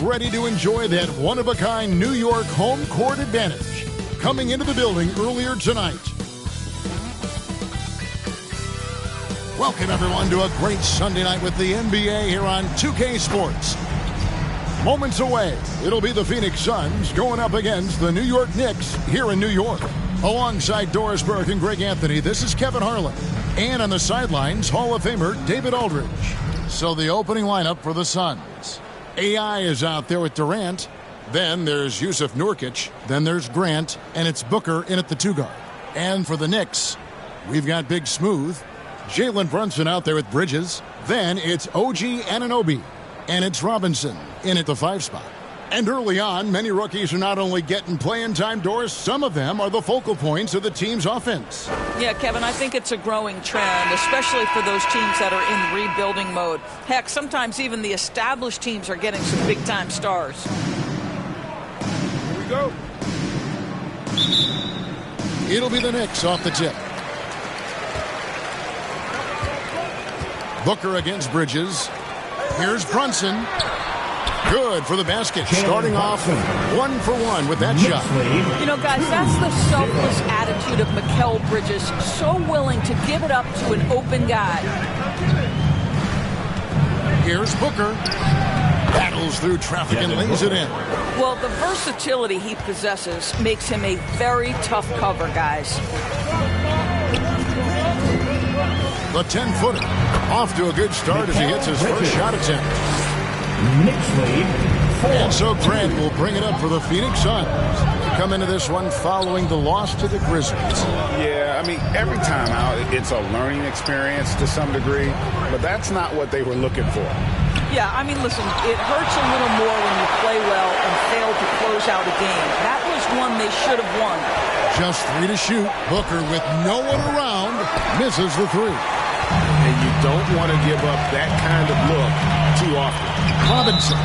ready to enjoy that one-of-a-kind New York home court advantage. Coming into the building earlier tonight. Welcome, everyone, to a great Sunday night with the NBA here on 2K Sports. Moments away, it'll be the Phoenix Suns going up against the New York Knicks here in New York. Alongside Doris Burke and Greg Anthony, this is Kevin Harlan. And on the sidelines, Hall of Famer David Aldridge. So the opening lineup for the Suns. AI is out there with Durant. Then there's Yusuf Nurkic. Then there's Grant. And it's Booker in at the 2-guard. And for the Knicks, we've got Big Smooth. Jalen Brunson out there with Bridges. Then it's OG Anunoby. And it's Robinson in at the 5 spot. And early on, many rookies are not only getting playing time, Doris, some of them are the focal points of the team's offense. Yeah, Kevin, I think it's a growing trend, especially for those teams that are in rebuilding mode. Heck, sometimes even the established teams are getting some big-time stars. Here we go. It'll be the Knicks off the tip. Booker against Bridges. Here's Brunson. Good for the basket. Starting off 1 for 1 with that shot. You know, guys, that's the selfless attitude of Mikal Bridges. So willing to give it up to an open guy. Here's Booker. Battles through traffic and lays it in. Well, the versatility he possesses makes him a very tough cover, guys. The 10-footer. Off to a good start as he hits his first shot attempt. And so Grant will bring it up for the Phoenix Suns to come into this one following the loss to the Grizzlies. Yeah, I mean, every time out, it's a learning experience to some degree, but that's not what they were looking for. Yeah, I mean, listen, it hurts a little more when you play well and fail to close out a game. That was one they should have won. Just 3 to shoot. Booker with no one around misses the 3. And you don't want to give up that kind of look too often. Robinson.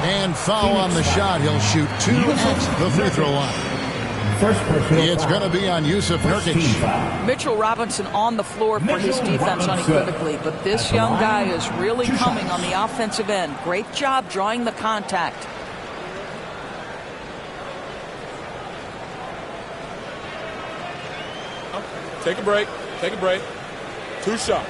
And foul on the shot. He'll shoot 2 at the free throw line. It's going to be on Yusuf Nurkic. Mitchell Robinson on the floor for his defense unequivocally, but this young guy is really coming on the offensive end. Great job drawing the contact. Take a break. Take a break. 2 shots.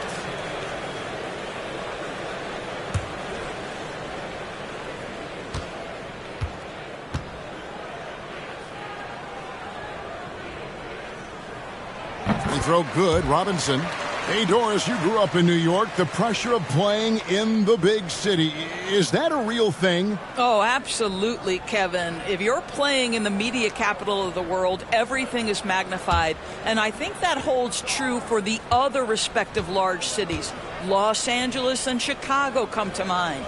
Free throw good. Robinson. Hey, Doris, you grew up in New York. The pressure of playing in the big city, is that a real thing? Oh, absolutely, Kevin. If you're playing in the media capital of the world, everything is magnified. And I think that holds true for the other respective large cities. Los Angeles and Chicago come to mind.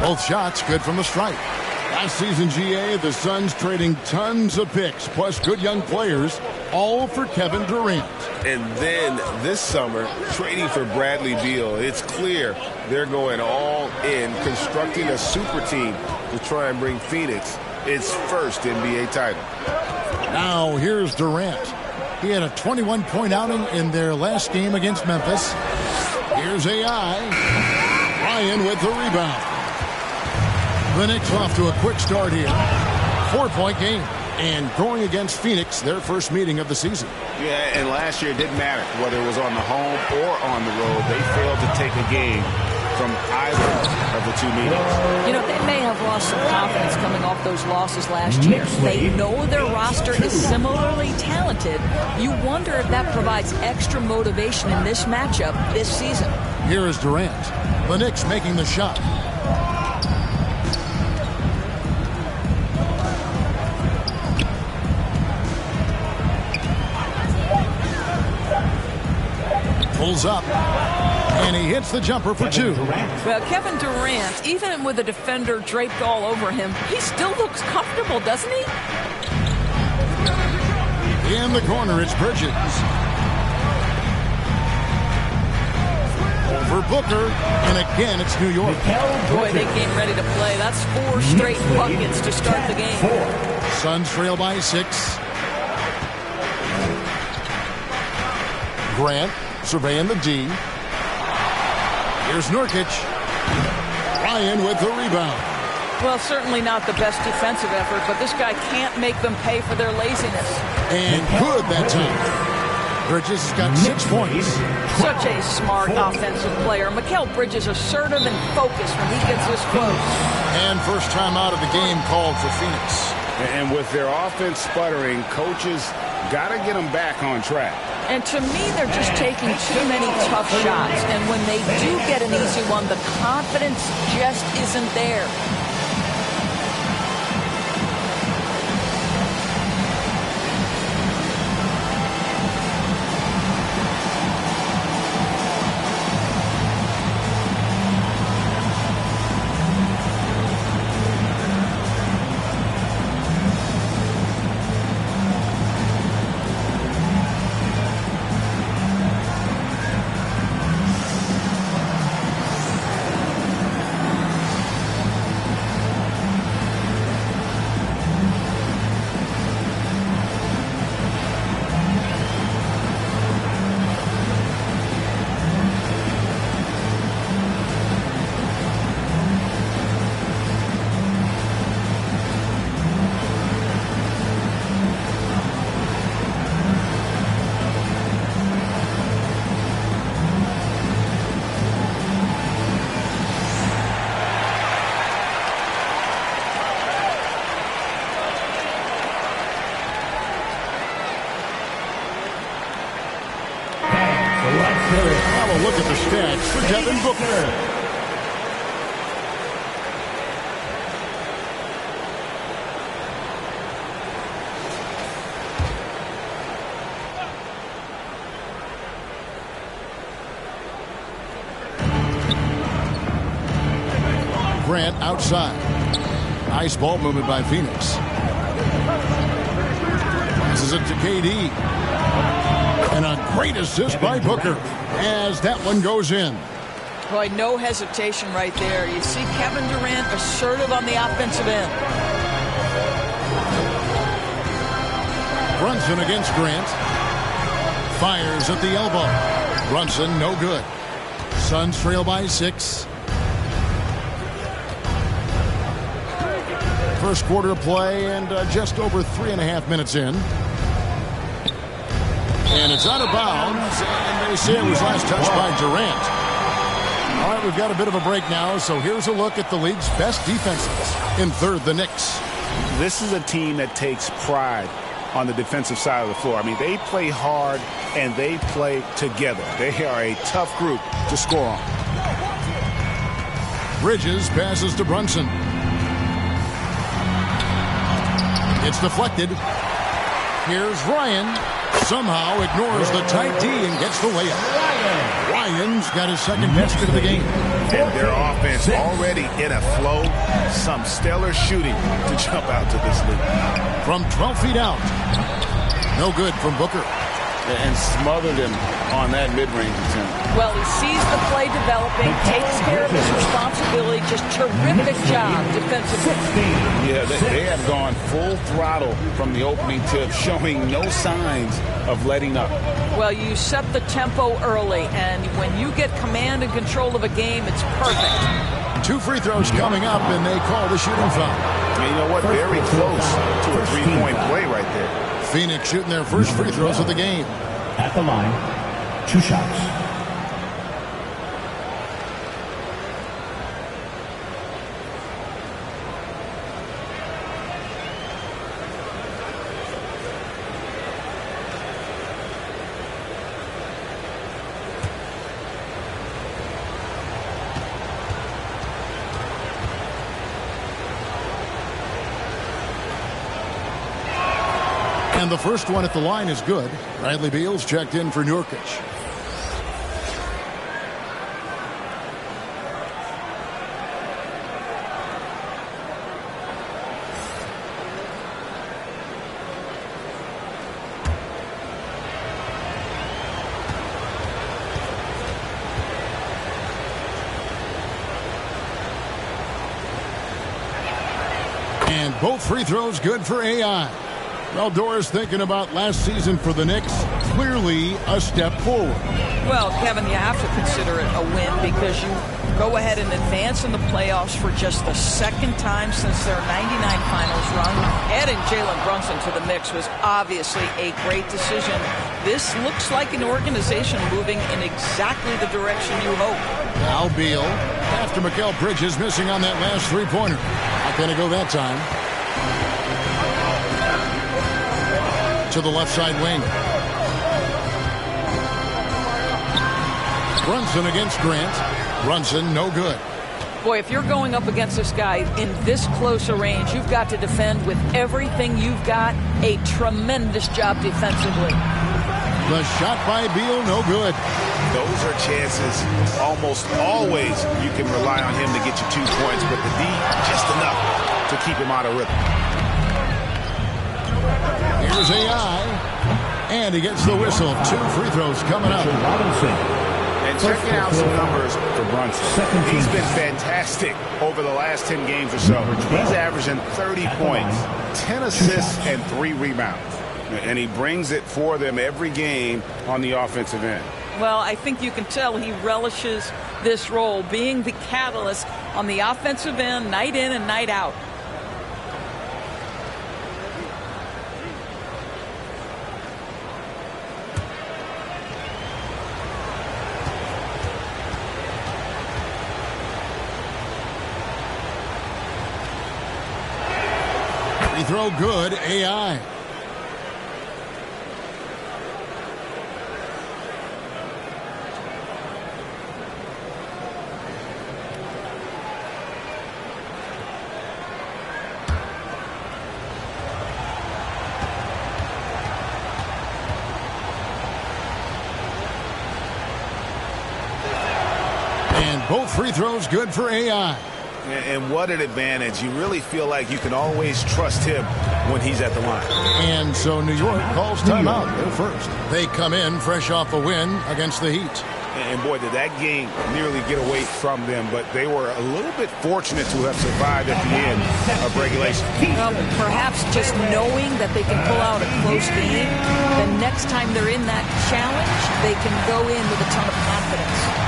Both shots good from the stripe. Last season, GA, the Suns trading tons of picks, plus good young players, all for Kevin Durant. And then this summer, trading for Bradley Beal. It's clear they're going all in, constructing a super team to try and bring Phoenix its first NBA title. Now here's Durant. He had a 21-point outing in their last game against Memphis. Here's AI. Ryan with the rebound. The Knicks off to a quick start here. 4-point game. And going against Phoenix, their first meeting of the season. Yeah, and last year it didn't matter whether it was on the home or on the road. They failed to take a game from either of the 2 meetings. You know, they may have lost some confidence coming off those losses last year. They know their roster is similarly talented. You wonder if that provides extra motivation in this matchup this season. Here is Durant. The Knicks making the shot. Pulls up, and he hits the jumper for 2. Well, Kevin Durant, even with a defender draped all over him, he still looks comfortable, doesn't he? In the corner, it's Bridges. Over Booker, and again, it's New York. Boy, they came ready to play. That's 4 straight buckets to start the game. Suns trail by 6. Grant surveying the D. Here's Nurkic. Ryan with the rebound. Well, certainly not the best defensive effort, but this guy can't make them pay for their laziness. And good that time. Bridges has got 6 points. Such a smart offensive player. Mikal Bridges assertive and focused when he gets this close. And first time out of the game called for Phoenix. And with their offense sputtering, coaches got to get them back on track. And to me, they're just taking too many tough shots. And when they do get an easy one, the confidence just isn't there. Have a look at the stats for Devin Booker. Grant outside. Nice ball movement by Phoenix. Passes it to KD. And a great assist by Booker as that one goes in. Boy, no hesitation right there. You see Kevin Durant assertive on the offensive end. Brunson against Grant. Fires at the elbow. Brunson no good. Suns trail by 6. First quarter of play and just over 3.5 minutes in. And it's out of bounds, and they say it was last touched by Durant. All right, we've got a bit of a break now, so here's a look at the league's best defenses. In third, the Knicks. This is a team that takes pride on the defensive side of the floor. I mean, they play hard, and they play together. They are a tough group to score on. Bridges passes to Brunson. It's deflected. Here's Ryan. Somehow ignores the tight D and gets the layup. Ryan's got his second basket of the game. And their offense already in a flow. Some stellar shooting to jump out to this lead. From 12 feet out. No good from Booker. And smothered him on that mid-range attempt. Well, he sees the play developing, takes care of his responsibility. Just terrific job defensively. Yeah, they have gone full throttle from the opening tip, showing no signs of letting up. Well, you set the tempo early, and when you get command and control of a game, it's perfect. 2 free throws coming up, and they call the shooting foul. And you know what? Very close to a three-point play right there. Phoenix shooting their first free throws of the game. At the line, 2 shots. And the first one at the line is good. Bradley Beal's checked in for Nurkic. And both free throws good for AI. Well, Doris, thinking about last season for the Knicks, clearly a step forward. Well, Kevin, you have to consider it a win because you go ahead and advance in the playoffs for just the second time since their '99 finals run. Adding Jalen Brunson to the mix was obviously a great decision. This looks like an organization moving in exactly the direction you hope. Now Beal, after Mikal Bridges missing on that last three-pointer. Not going to go that time. To the left side wing. Brunson against Grant. Brunson, no good. Boy, if you're going up against this guy in this close a range, you've got to defend with everything you've got. A tremendous job defensively. The shot by Beal, no good. Those are chances almost always you can rely on him to get you 2 points, but the D just enough to keep him out of rhythm. Here's AI, and he gets the whistle. 2 free throws coming up. And checking out some numbers for Brunson. He's been fantastic over the last 10 games or so. He's averaging 30 points, 10 assists, and 3 rebounds. And he brings it for them every game on the offensive end. Well, I think you can tell he relishes this role, being the catalyst on the offensive end, night in and night out. Free throw good, AI. Both free throws good for AI. And what an advantage. You really feel like you can always trust him when he's at the line. And so New York calls timeout. They're first. They come in fresh off a win against the Heat. And boy, did that game nearly get away from them, but they were a little bit fortunate to have survived at the end of regulation. Well, perhaps just knowing that they can pull out a close game, the next time they're in that challenge, they can go in with a ton of confidence.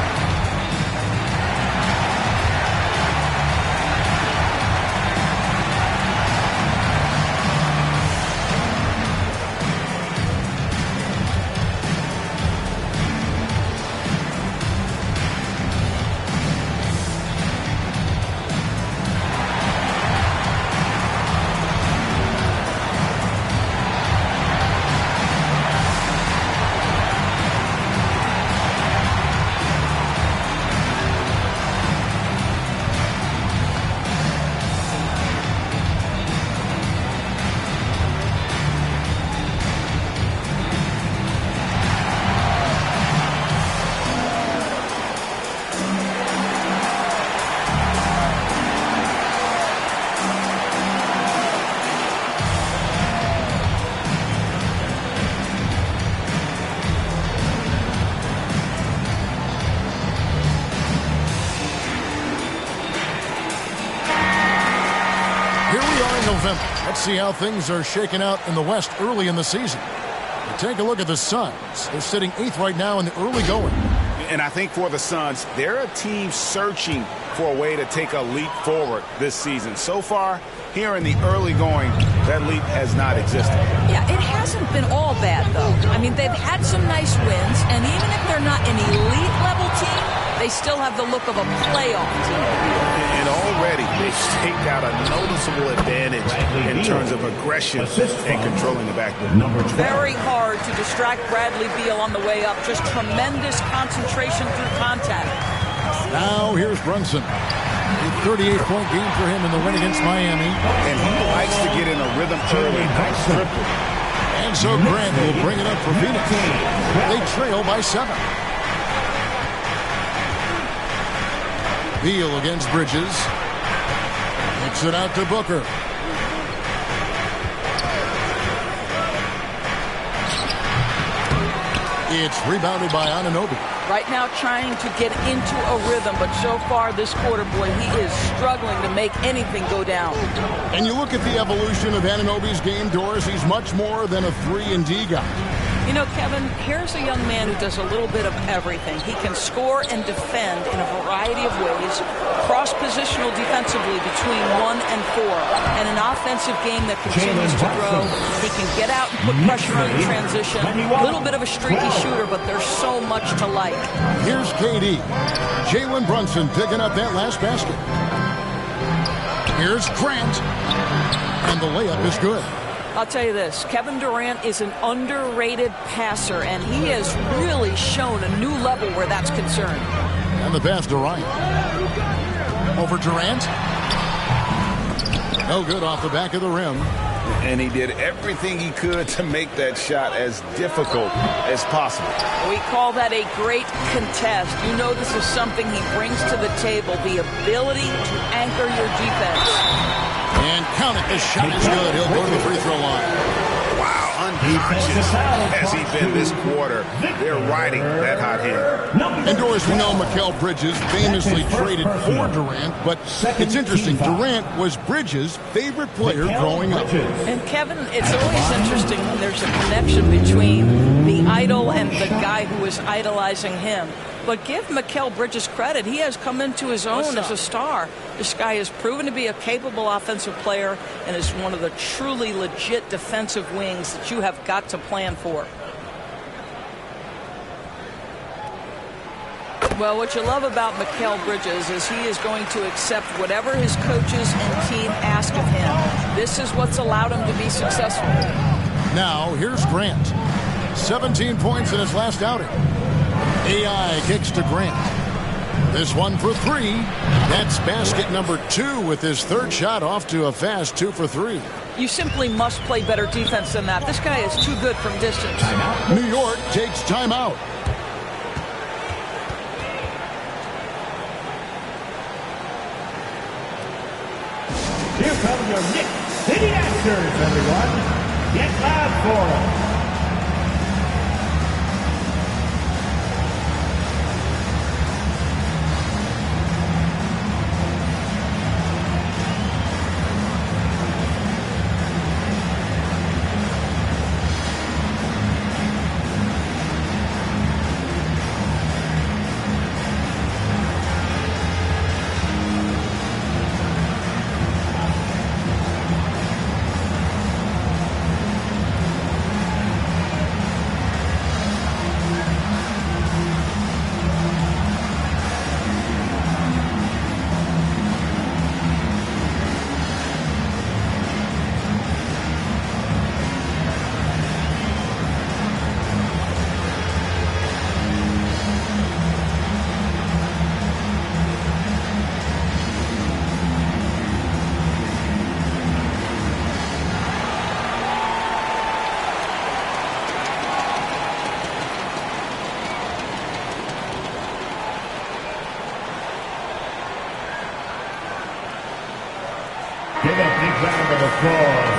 Let's see how things are shaking out in the West early in the season. Take a look at the Suns. They're sitting 8th right now in the early going. And I think for the Suns, they're a team searching for a way to take a leap forward this season. So far, here in the early going, that leap has not existed. Yeah, it hasn't been all bad, though. I mean, they've had some nice wins, and even if they're not an elite-level team, they still have the look of a playoff team. And already they've staked out a noticeable advantage in terms of aggression and controlling the backboard. Very hard to distract Bradley Beal on the way up. Just tremendous concentration through contact. Now here's Brunson. A 38-point game for him in the win against Miami. And he likes to get in a rhythm early. Nice triple. And so Grant will bring it up for Phoenix. They trail by 7. Beal against Bridges. Kicks it out to Booker. It's rebounded by Anunoby. Right now trying to get into a rhythm, but so far this quarter, boy, he is struggling to make anything go down. And you look at the evolution of Anunoby's game, Doris, he's much more than a 3-and-D guy. You know, Kevin, here's a young man who does a little bit of everything. He can score and defend in a variety of ways, cross-positional defensively between 1 and 4, and an offensive game that continues to grow. He can get out and put pressure on the transition. A little bit of a streaky shooter, but there's so much to like. Here's KD. Jalen Brunson picking up that last basket. Here's Grant. And the layup is good. I'll tell you this, Kevin Durant is an underrated passer, and he has really shown a new level where that's concerned. And the pass to Ryan. Over Durant. No good off the back of the rim. And he did everything he could to make that shot as difficult as possible. We call that a great contest. You know this is something he brings to the table, the ability to anchor your defense. And count it, this shot is good. He'll go to the free throw line. Wow, unconscious has he been this quarter. They're riding that hot hand. And Doris, we know Mikal Bridges famously traded for Durant, but it's interesting. Durant was Bridges' favorite player growing up. And Kevin, it's always interesting when there's a connection between the idol and the guy who is idolizing him. But give Mikal Bridges credit. He has come into his own as a star. This guy has proven to be a capable offensive player and is one of the truly legit defensive wings that you have got to plan for. Well, what you love about Mikal Bridges is he is going to accept whatever his coaches and team ask of him. This is what's allowed him to be successful. Now, here's Grant. 17 points in his last outing. AI kicks to Grant. This one for 3. That's basket number 2 with his third shot off to a fast 2 for 3. You simply must play better defense than that. This guy is too good from distance. New York takes timeout. Here comes your Knicks City Answers, everyone. Get loud for them.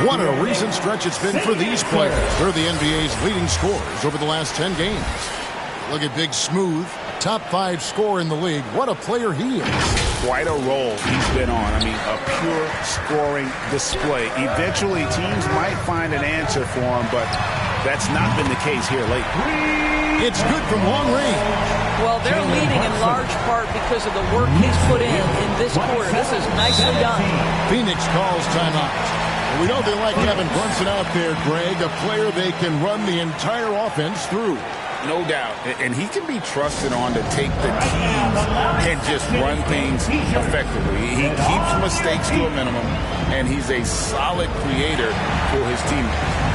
What a recent stretch it's been for these players. They're the NBA's leading scorers over the last 10 games. Look at Big Smooth, top 5 scorer in the league. What a player he is. Quite a role he's been on. I mean, a pure scoring display. Eventually, teams might find an answer for him, but that's not been the case here lately. It's good from long range. Well, they're leading in large part because of the work he's put in this quarter. This is nicely done. Phoenix calls timeout. We know they like having Brunson out there, Greg, a player they can run the entire offense through. No doubt. And he can be trusted on to take the teams and just run things effectively. He keeps mistakes to a minimum, and he's a solid creator for his teammates.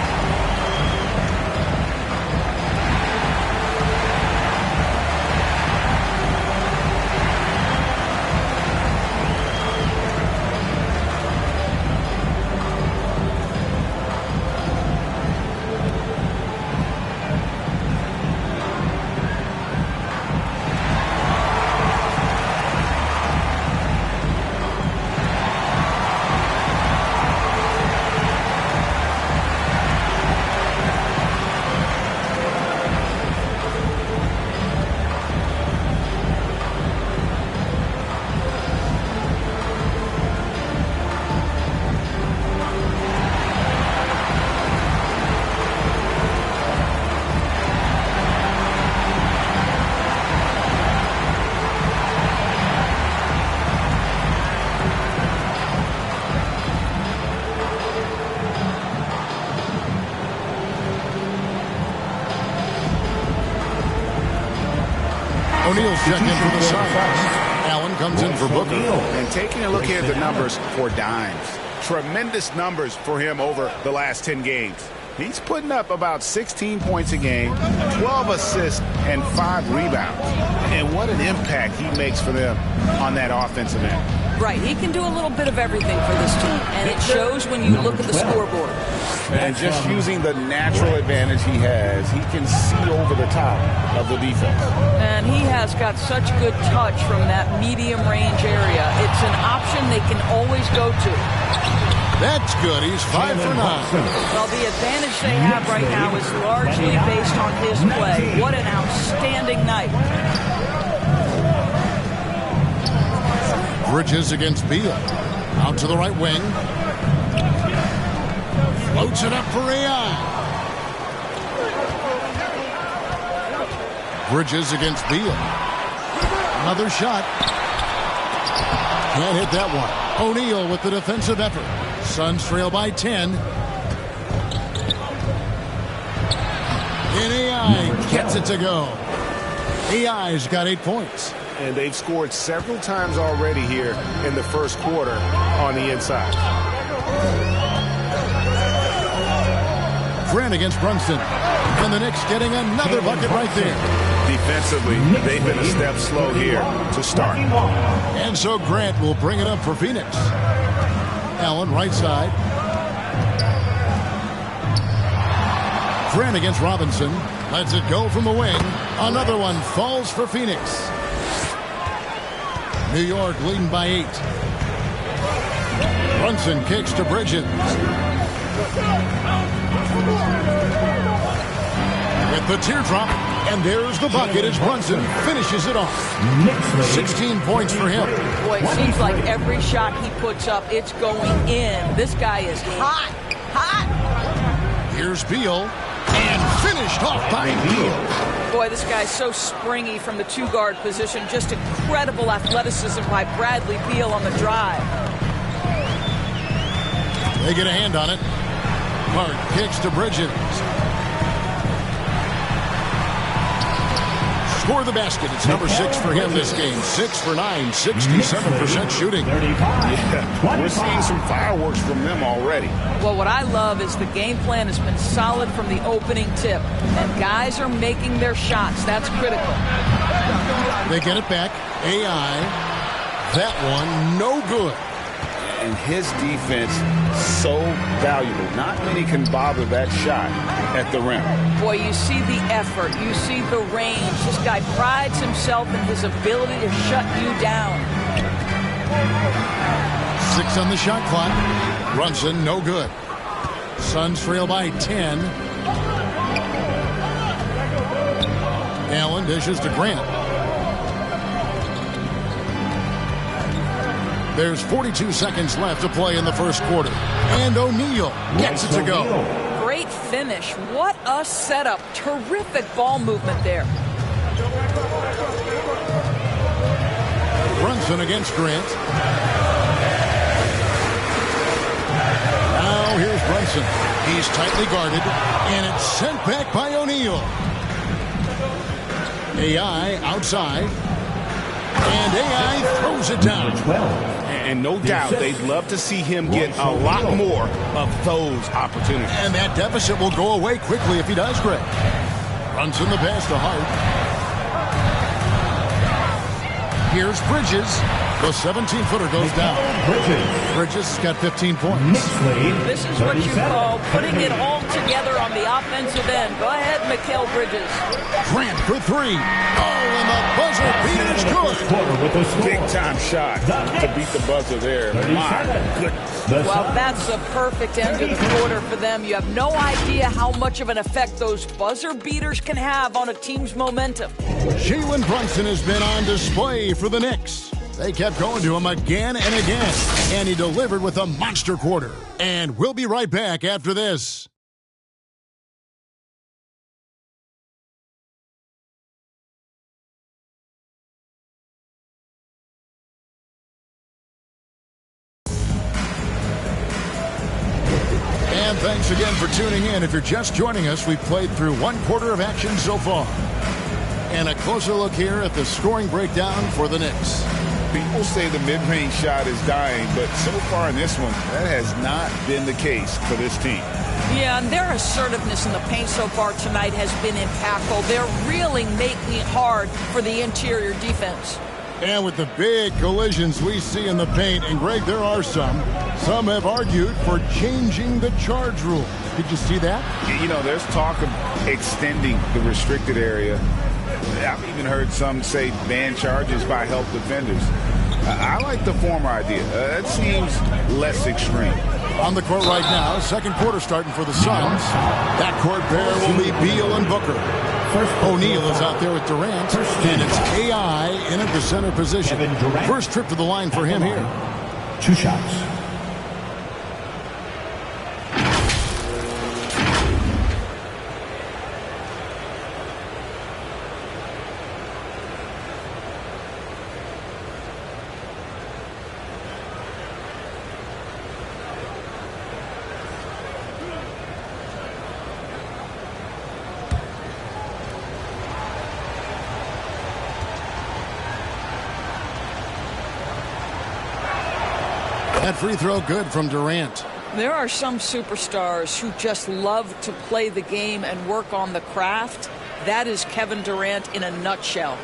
O'Neal's checked in for the Suns. Allen comes in for Booker. And taking a look here at the numbers for Dimes. Tremendous numbers for him over the last 10 games. He's putting up about 16 points a game, 12 assists, and 5 rebounds. And what an impact he makes for them on that offensive end. Right, he can do a little bit of everything for this team, and it shows when you look at the scoreboard. And just using the natural advantage he has, he can see over the top of the defense. And he has got such good touch from that medium range area. It's an option they can always go to. That's good. He's 5 for 9. Well, the advantage they have right now is largely based on his play. What an outstanding night. Bridges against Beal. Out to the right wing. Floats it up for AI. Bridges against Beal. Another shot. Can't hit that one. O'Neal with the defensive effort. Suns trail by 10. And AI gets it to go. AI's got 8 points. And they've scored several times already here in the first quarter on the inside. Grant against Brunson. And the Knicks getting another bucket right there. Defensively, they've been a step slow here to start. And so Grant will bring it up for Phoenix. Allen, right side. Grant against Robinson. Lets it go from the wing. Another one falls for Phoenix. New York leading by 8. Brunson kicks to Bridges. With the teardrop, and there's the bucket as Brunson finishes it off. 16 points for him. Boy, it seems like every shot he puts up, it's going in. This guy is hot, hot. Here's Beal, and finished off by Beal. Boy, this guy's so springy from the two-guard position. Just incredible athleticism by Bradley Beal on the drive. They get a hand on it. Hart kicks to Bridges. Score the basket. It's number 6 for him this game. 6 for 9, 67% shooting. Yeah, we're seeing some fireworks from them already. Well, what I love is the game plan has been solid from the opening tip. And guys are making their shots. That's critical. They get it back. AI. That one, no good. And his defense, so valuable. Not many can bother that shot at the rim. Boy, you see the effort. You see the range. This guy prides himself in his ability to shut you down. 6 on the shot clock. Brunson, no good. Suns trail by 10. Allen dishes to Grant. There's 42 seconds left to play in the first quarter. And O'Neal gets it to go. Great finish. What a setup. Terrific ball movement there. Brunson against Grant. Now here's Brunson. He's tightly guarded. And it's sent back by O'Neal. AI outside. And AI throws it down. And no doubt they'd love to see him get a lot more of those opportunities. And that deficit will go away quickly if he does, Greg. Brunson the pass to Hart. Here's Bridges. The 17-footer goes down. Bridges has got 15 points. This is what you call putting it all together on the offensive end. Go ahead, Mikal Bridges. Grant for 3. Oh, and the buzzer beat is good. Big-time shot to beat the buzzer there. My goodness. Well, that's a perfect end to the quarter for them. You have no idea how much of an effect those buzzer beaters can have on a team's momentum. Jalen Brunson has been on display for the Knicks. They kept going to him again and again, and he delivered with a monster quarter. And we'll be right back after this. And thanks again for tuning in. If you're just joining us, we've played through one quarter of action so far. And a closer look here at the scoring breakdown for the Knicks. People say the mid-range shot is dying, but so far in this one, that has not been the case for this team. Yeah, and their assertiveness in the paint so far tonight has been impactful. They're really making it hard for the interior defense. And with the big collisions we see in the paint, and Greg, there are some have argued for changing the charge rule. Did you see that? You know, there's talk of extending the restricted area. I've even heard some say ban charges by help defenders. I like the former idea. It seems less extreme. On the court right now, second quarter starting for the Suns. That court pair will be Beal and Booker. O'Neal is out there with Durant, and it's AI in at the center position. First trip to the line for him here. 2 shots. That free throw good from Durant. There are some superstars who just love to play the game and work on the craft. That is Kevin Durant in a nutshell.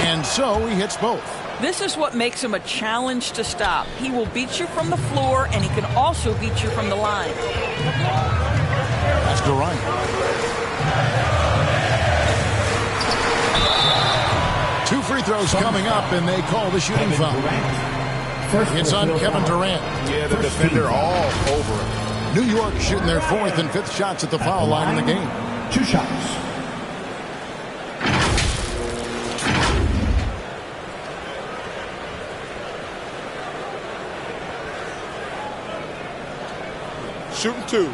And so he hits both. This is what makes him a challenge to stop. He will beat you from the floor, and he can also beat you from the line. That's Durant. Two free throws coming up, and they call the shooting foul. It's on Kevin Durant. Yeah, the defender all over him. New York shooting their 4th and 5th shots at the foul line in the game. 2 shots. Shooting 2.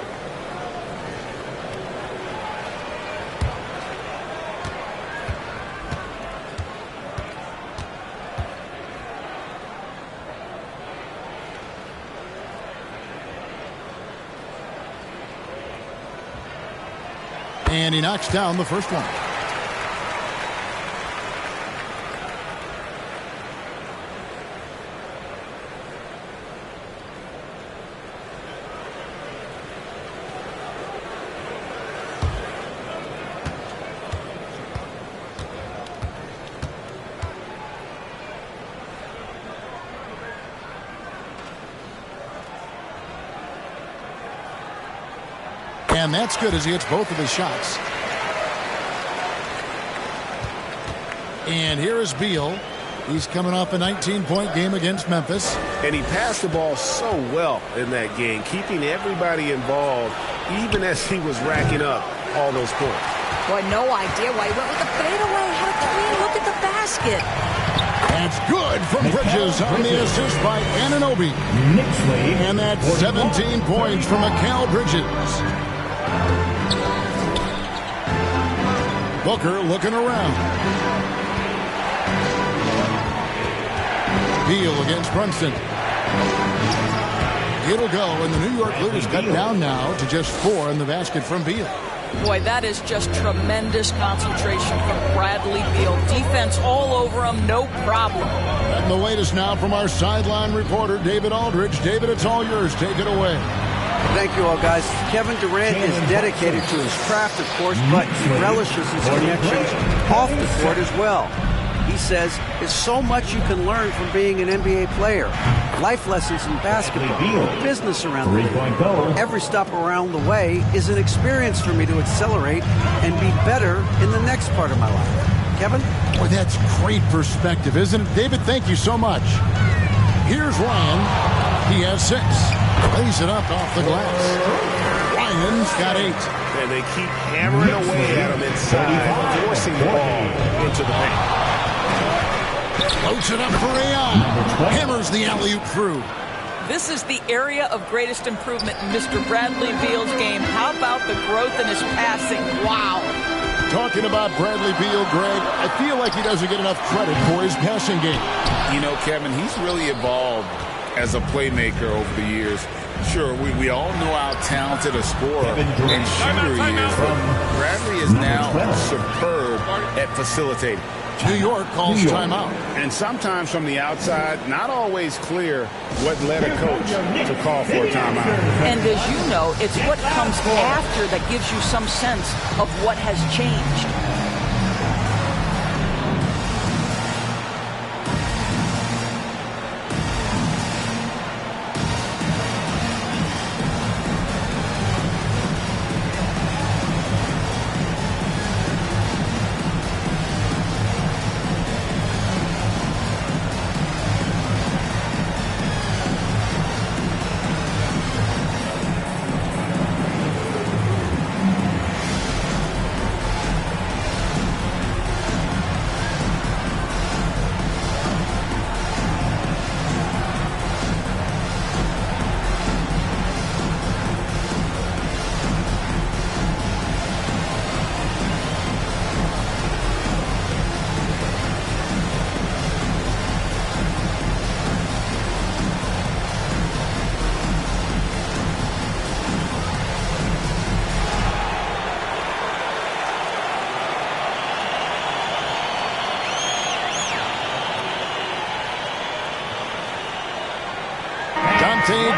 And he knocks down the first one. And that's good as he hits both of his shots. And here is Beal. He's coming off a 19-point game against Memphis. And he passed the ball so well in that game, keeping everybody involved, even as he was racking up all those points. Boy, no idea why he went with the fadeaway. Had a clean look at the basket. That's good from Bridges on the assist by Anunoby. And that's 17 points from Mikal Bridges. Booker looking around. Beal against Brunson. It'll go, and the New York leaders cut down now to just 4 in the basket from Beal. Boy, that is just tremendous concentration from Bradley Beal. Defense all over him, no problem. And the latest now from our sideline reporter, David Aldridge. David, it's all yours. Take it away. Thank you all, guys. Kevin Durant is dedicated to his craft, of course, but he relishes his connections off the court as well. He says there's so much you can learn from being an NBA player. Life lessons in basketball, business around the league. Every stop around the way is an experience for me to accelerate and be better in the next part of my life. Kevin? Boy, that's great perspective, isn't it? David, thank you so much. Here's Ryan. He has 6. Lays it up off the glass. Ryan's got 8. And they keep hammering away at him inside, forcing the ball into the paint. Floats it up for AI. Hammers the alley-oop through. This is the area of greatest improvement in Mr. Bradley Beal's game. How about the growth in his passing? Wow. Talking about Bradley Beal, Greg, I feel like he doesn't get enough credit for his passing game. You know, Kevin, he's really evolved as a playmaker over the years. Sure, we all know how talented a scorer and shooter he is, but Bradley is now superb at facilitating. New York calls timeout. And sometimes from the outside, not always clear what led a coach to call for a timeout. And as you know, it's what comes after that gives you some sense of what has changed.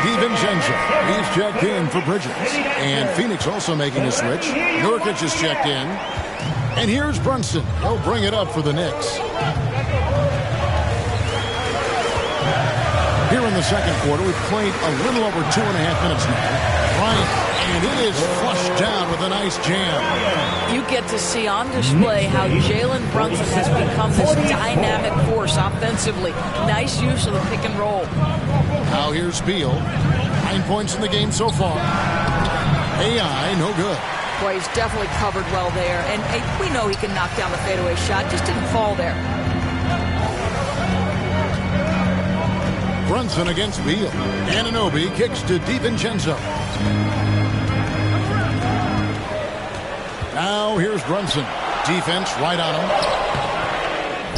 DiVincenzo, he's checked in for Bridges. And Phoenix also making a switch. Nurkic is checked in. And here's Brunson. He'll bring it up for the Knicks. Here in the second quarter, we've played a little over 2.5 minutes now. Bryant, and it is flushed down with a nice jam. You get to see on display how Jalen Brunson has become this dynamic force offensively. Nice use of the pick and roll. Now here's Beal. 9 points in the game so far. AI, no good. Boy, he's definitely covered well there. And we know he can knock down the fadeaway shot, just didn't fall there. Brunson against Beal. Anunoby kicks to DiVincenzo. Now here's Brunson. Defense right on him.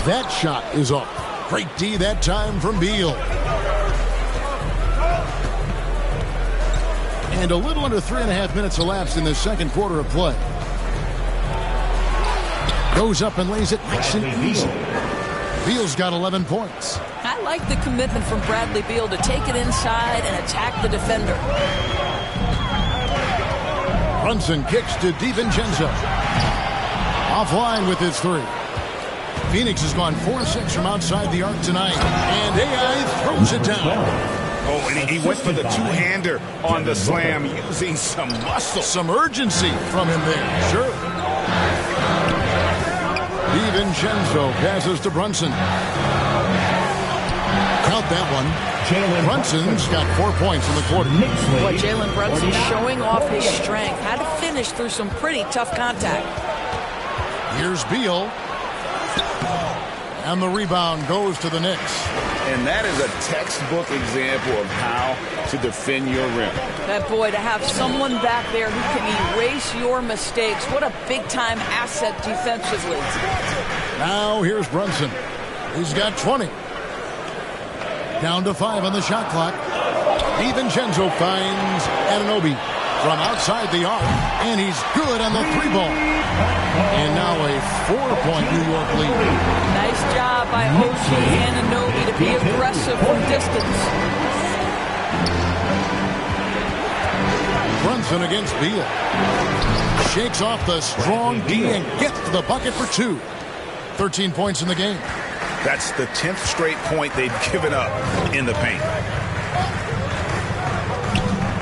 That shot is up. Great D that time from Beal. And a little under 3.5 minutes elapsed in the second quarter of play. Goes up and lays it nice and easy. Beal's got 11 points. I like the commitment from Bradley Beal to take it inside and attack the defender. Brunson kicks to DiVincenzo. Offline with his three. Phoenix has gone 4-6 from outside the arc tonight. And AI throws it down. Oh, and he went for the two-hander on the slam, using some muscle. Some urgency from him there, sure. DiVincenzo passes to Brunson. Count that one. Brunson's got 4 points in the quarter. Boy, Jalen Brunson showing off his strength. Had to finish through some pretty tough contact. Here's Beal. And the rebound goes to the Knicks. And that is a textbook example of how to defend your rim. That boy, to have someone back there who can erase your mistakes. What a big-time asset defensively. Now here's Brunson. He's got 20. Down to 5 on the shot clock. DiVincenzo finds Anunoby from outside the arc. And he's good on the three ball. And now a 4-point New York lead. Nice job by OG Anunoby to be aggressive from distance. Brunson against Beal. Shakes off the strong D and gets to the bucket for 2. 13 points in the game. That's the 10th straight point they've given up in the paint.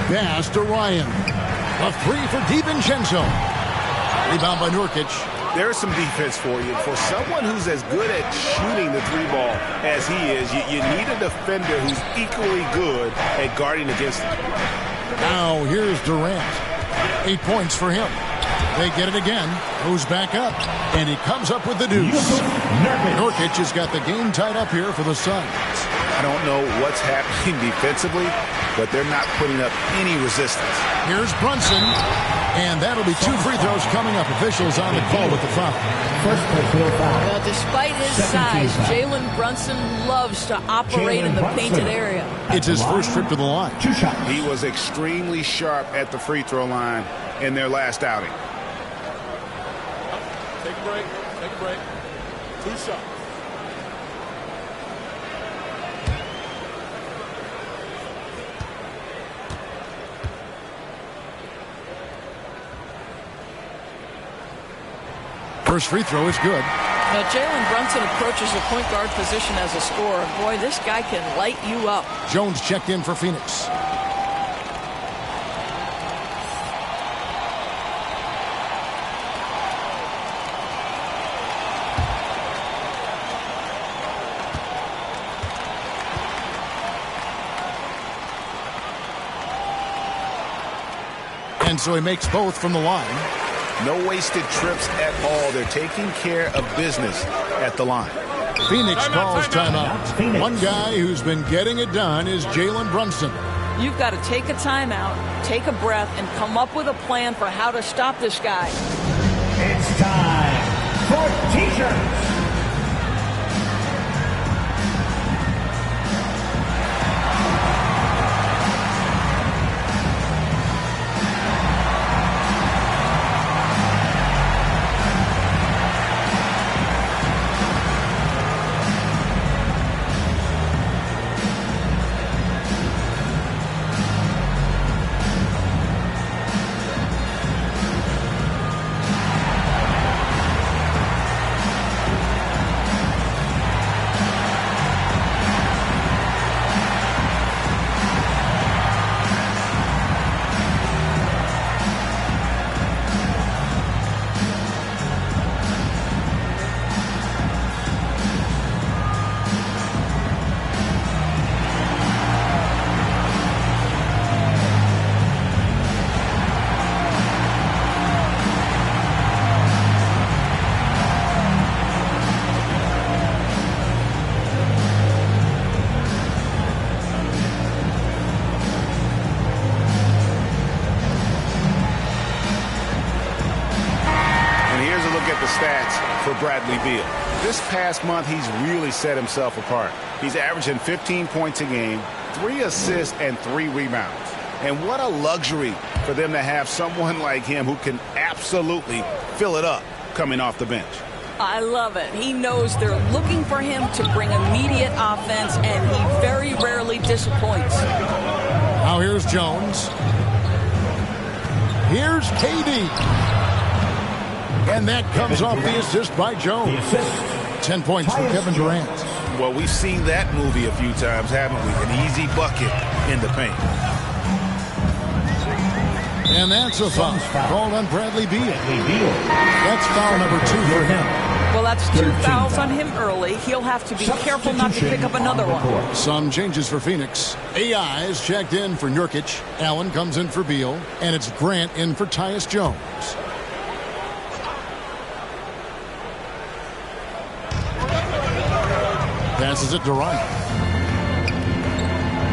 Pass to Ryan. A three for DiVincenzo. Rebound by Nurkic. There's some defense for you. For someone who's as good at shooting the three ball as he is, you need a defender who's equally good at guarding against him. Now here's Durant. 8 points for him. They get it again. Goes back up. And he comes up with the deuce. Nurkic has got the game tied up here for the Suns. I don't know what's happening defensively, but they're not putting up any resistance. Here's Brunson, and that'll be 2 free throws coming up. Officials on the call with the foul. First personal foul. Well, despite his size, Jalen Brunson loves to operate in the painted area. It's his first trip to the line. 2 shots. He was extremely sharp at the free throw line in their last outing. Take a break. Take a break. 2 shots. First free throw is good. Now, Jalen Brunson approaches the point guard position as a scorer. Boy, this guy can light you up. Jones checked in for Phoenix. And so he makes both from the line. No wasted trips at all. They're taking care of business at the line. Phoenix calls timeout. One guy who's been getting it done is Jalen Brunson. You've got to take a timeout, take a breath, and come up with a plan for how to stop this guy. It's time for T-shirts. For Bradley Beal. This past month, he's really set himself apart. He's averaging 15 points a game, 3 assists, and 3 rebounds. And what a luxury for them to have someone like him who can absolutely fill it up coming off the bench. I love it. He knows they're looking for him to bring immediate offense, and he very rarely disappoints. Now here's Jones. Here's KD. And that comes off the assist by Jones. 10 points for Kevin Durant. Well, we've seen that movie a few times, haven't we? An easy bucket in the paint. And that's a foul called on Bradley Beal. That's foul number 2 for him. Well, that's 2 fouls on him early. He'll have to be careful not to pick up another one. Some changes for Phoenix. AI is checked in for Nurkic. Allen comes in for Beal. And it's Grant in for Tyus Jones. Passes it to Ryan.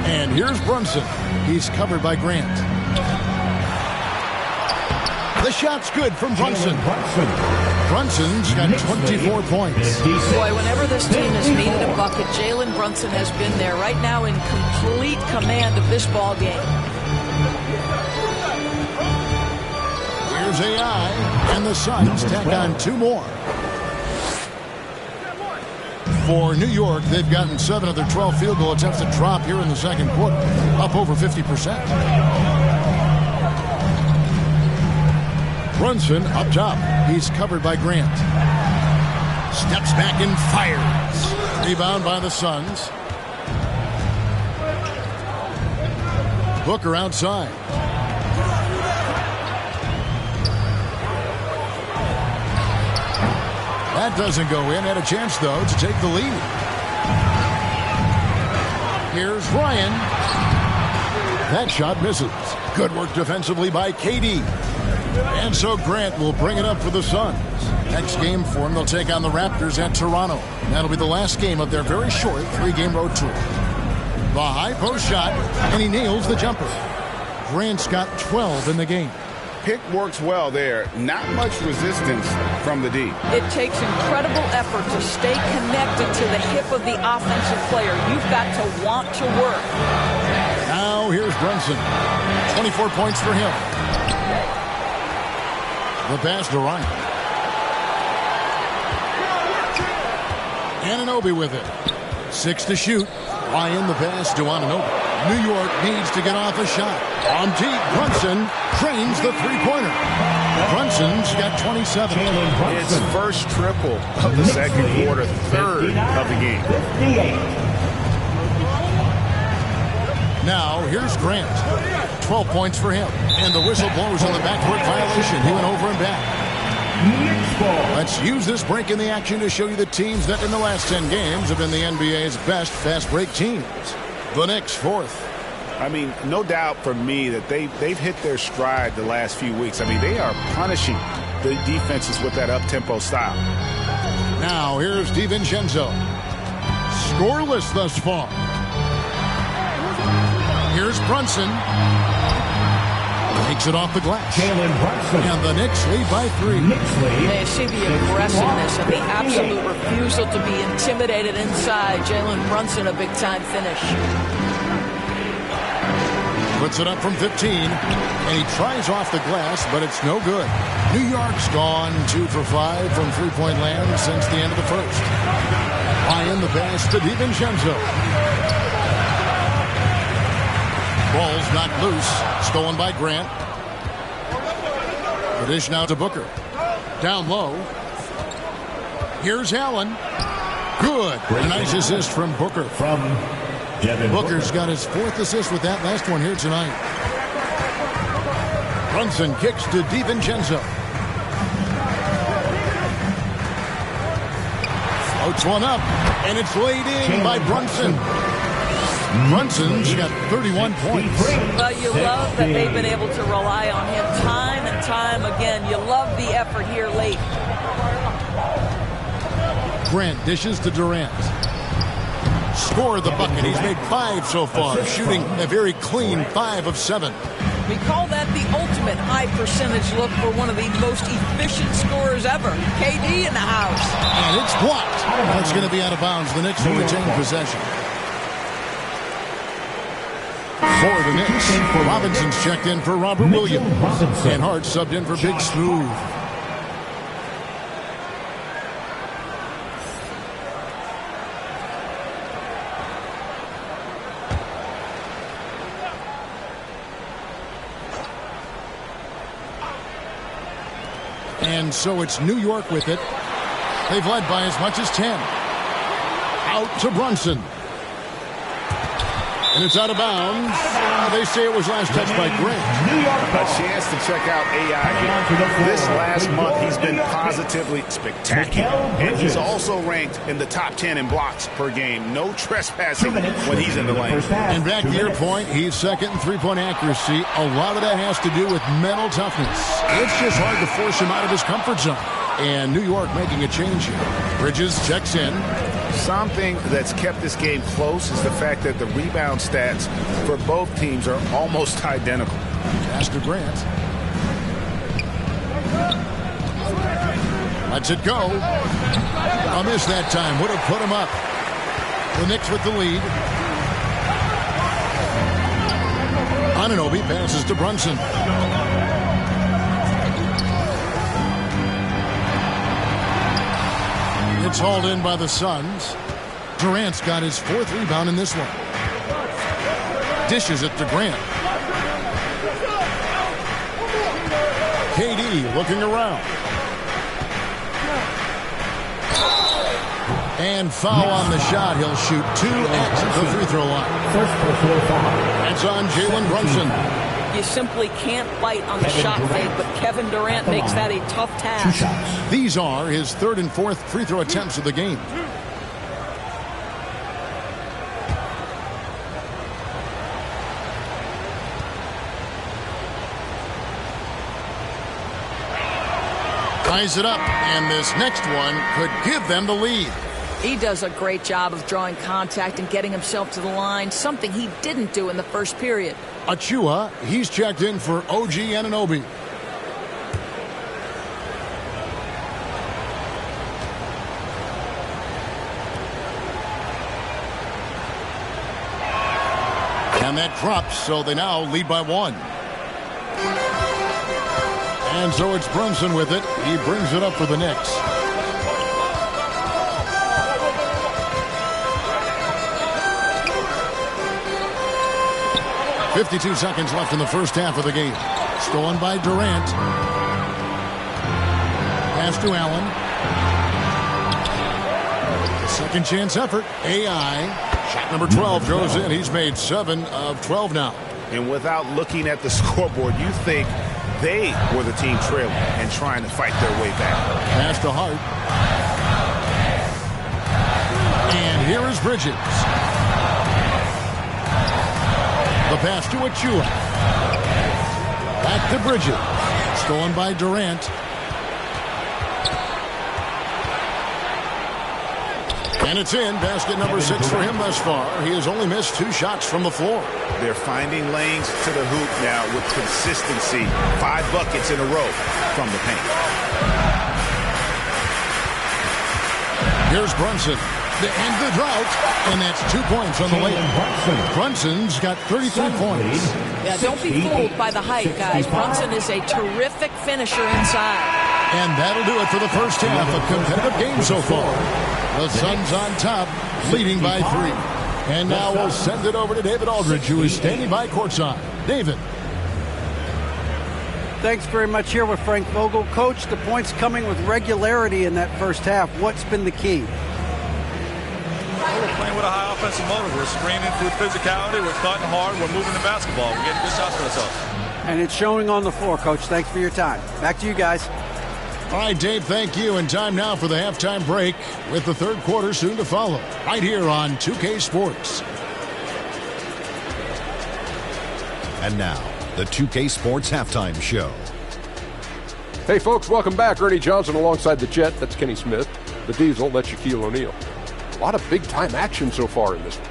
And here's Brunson. He's covered by Grant. The shot's good from Brunson. Brunson's got 24 points. Boy, whenever this team has needed a bucket, Jalen Brunson has been there right now in complete command of this ball game. Here's AI, and the Suns tack on 2 more. For New York, they've gotten 7 of their 12 field goal attempts to drop here in the second quarter, up over 50%. Brunson up top. He's covered by Grant. Steps back and fires. Rebound by the Suns. Booker outside. That doesn't go in. Had a chance, though, to take the lead. Here's Ryan. That shot misses. Good work defensively by KD. And so Grant will bring it up for the Suns. Next game for them, they'll take on the Raptors at Toronto. That'll be the last game of their very short 3-game road tour. The high post shot, and he nails the jumper. Grant's got 12 in the game. Pick works well there. Not much resistance from the D. It takes incredible effort to stay connected to the hip of the offensive player. You've got to want to work. Now here's Brunson. 24 points for him. The pass to Ryan. Anunoby with it. 6 to shoot. Ryan the pass to Anunoby. New York needs to get off a shot. On deep, Brunson drains the three-pointer. Brunson's got 27. It's first triple of the second quarter, third of the game. Now, here's Grant. 12 points for him. And the whistle blows on the backcourt violation. He went over and back. Let's use this break in the action to show you the teams that in the last 10 games have been the NBA's best fast break teams. The Knicks, fourth. I mean, no doubt for me that they've hit their stride the last few weeks. I mean, they are punishing the defenses with that up-tempo style. Now, here's DiVincenzo. Scoreless thus far. Here's Brunson. Takes it off the glass. And the Knicks lead by 3. They see the aggressiveness and the absolute refusal to be intimidated inside. Jalen Brunson, a big-time finish. Puts it up from 15, and he tries off the glass, but it's no good. New York's gone 2 for 5 from three-point land since the end of the first. Ryan the pass to DiVincenzo. Ball's knocked loose, stolen by Grant. The dish now to Booker. Down low. Here's Allen. Good. A nice assist from Booker. Booker's got his 4th assist with that last one here tonight. Brunson kicks to DiVincenzo. Floats one up, and it's laid in by Brunson. Brunson's got 31 points. Well, you love that they've been able to rely on him time and time again. You love the effort here late. Grant dishes to Durant. Score the bucket. He's made 5 so far, shooting a very clean 5 of 7. We call that the ultimate high percentage look for one of the most efficient scorers ever. KD in the house. And it's blocked. That's going to be out of bounds. The Knicks will retain possession. For the Knicks, Robinson's checked in for Robert Williams. And Hart subbed in for Big Smooth. And so it's New York with it. They've led by as much as 10. Out to Brunson. And it's out of bounds. They say it was last touched by Grant. A chance to check out AI here. This last month, he's been positively spectacular. And he's also ranked in the top 10 in blocks per game. No trespassing when he's in the lane. And back to your point, he's second in three-point accuracy. A lot of that has to do with mental toughness. It's just hard to force him out of his comfort zone. And New York making a change here. Bridges checks in. Something that's kept this game close is the fact that the rebound stats for both teams are almost identical. Pass to Grant. Lets it go. A miss that time. Would have put him up. The Knicks with the lead. Anunoby passes to Brunson. It's hauled in by the Suns. Durant's got his 4th rebound in this one. Dishes it to Grant. KD looking around. And foul on the shot. He'll shoot 2 at the free throw line. That's on Jalen Brunson. You simply can't bite on the shot fake, but Kevin Durant makes that a tough task. These are his 3rd and 4th free throw attempts of the game. Ties it up, and this next one could give them the lead. He does a great job of drawing contact and getting himself to the line, something he didn't do in the first period. Achua, he's checked in for OG Anunoby. And that drops, so they now lead by 1. And so it's Brunson with it. He brings it up for the Knicks. .52 seconds left in the first half of the game. Stolen by Durant. Pass to Allen. Second chance effort. AI. Shot number 12 goes in. He's made 7 of 12 now. And without looking at the scoreboard, you think they were the team trailing and trying to fight their way back. Pass to Hart. And here is Bridges. The pass to Achua. Back to Bridges. Stolen by Durant. And it's in. Basket number 6 for him thus far. He has only missed 2 shots from the floor. They're finding lanes to the hoop now with consistency. 5 buckets in a row from the paint. Here's Brunson. The end of the drought. And that's 2 points on the layup. Brunson's got 33 points. Yeah, don't be fooled by the height, guys. Brunson is a terrific finisher inside. And that'll do it for the first half. A competitive game so far. The Suns on top, leading by 3. And now we'll send it over to David Aldridge, who is standing by courtside. David. Thanks very much. Here with Frank Vogel. Coach, the points coming with regularity in that first half. What's been the key? Well, we're playing with a high offensive motive. We're screening with physicality. We're cutting hard. We're moving the basketball. We're getting good shots for ourselves. And it's showing on the floor, Coach. Thanks for your time. Back to you guys. All right, Dave, thank you. And time now for the halftime break with the third quarter soon to follow. Right here on 2K Sports. And now, the 2K Sports Halftime Show. Hey, folks, welcome back. Ernie Johnson alongside the Jet. That's Kenny Smith. The Diesel, that's Shaquille O'Neal. A lot of big-time action so far in this one.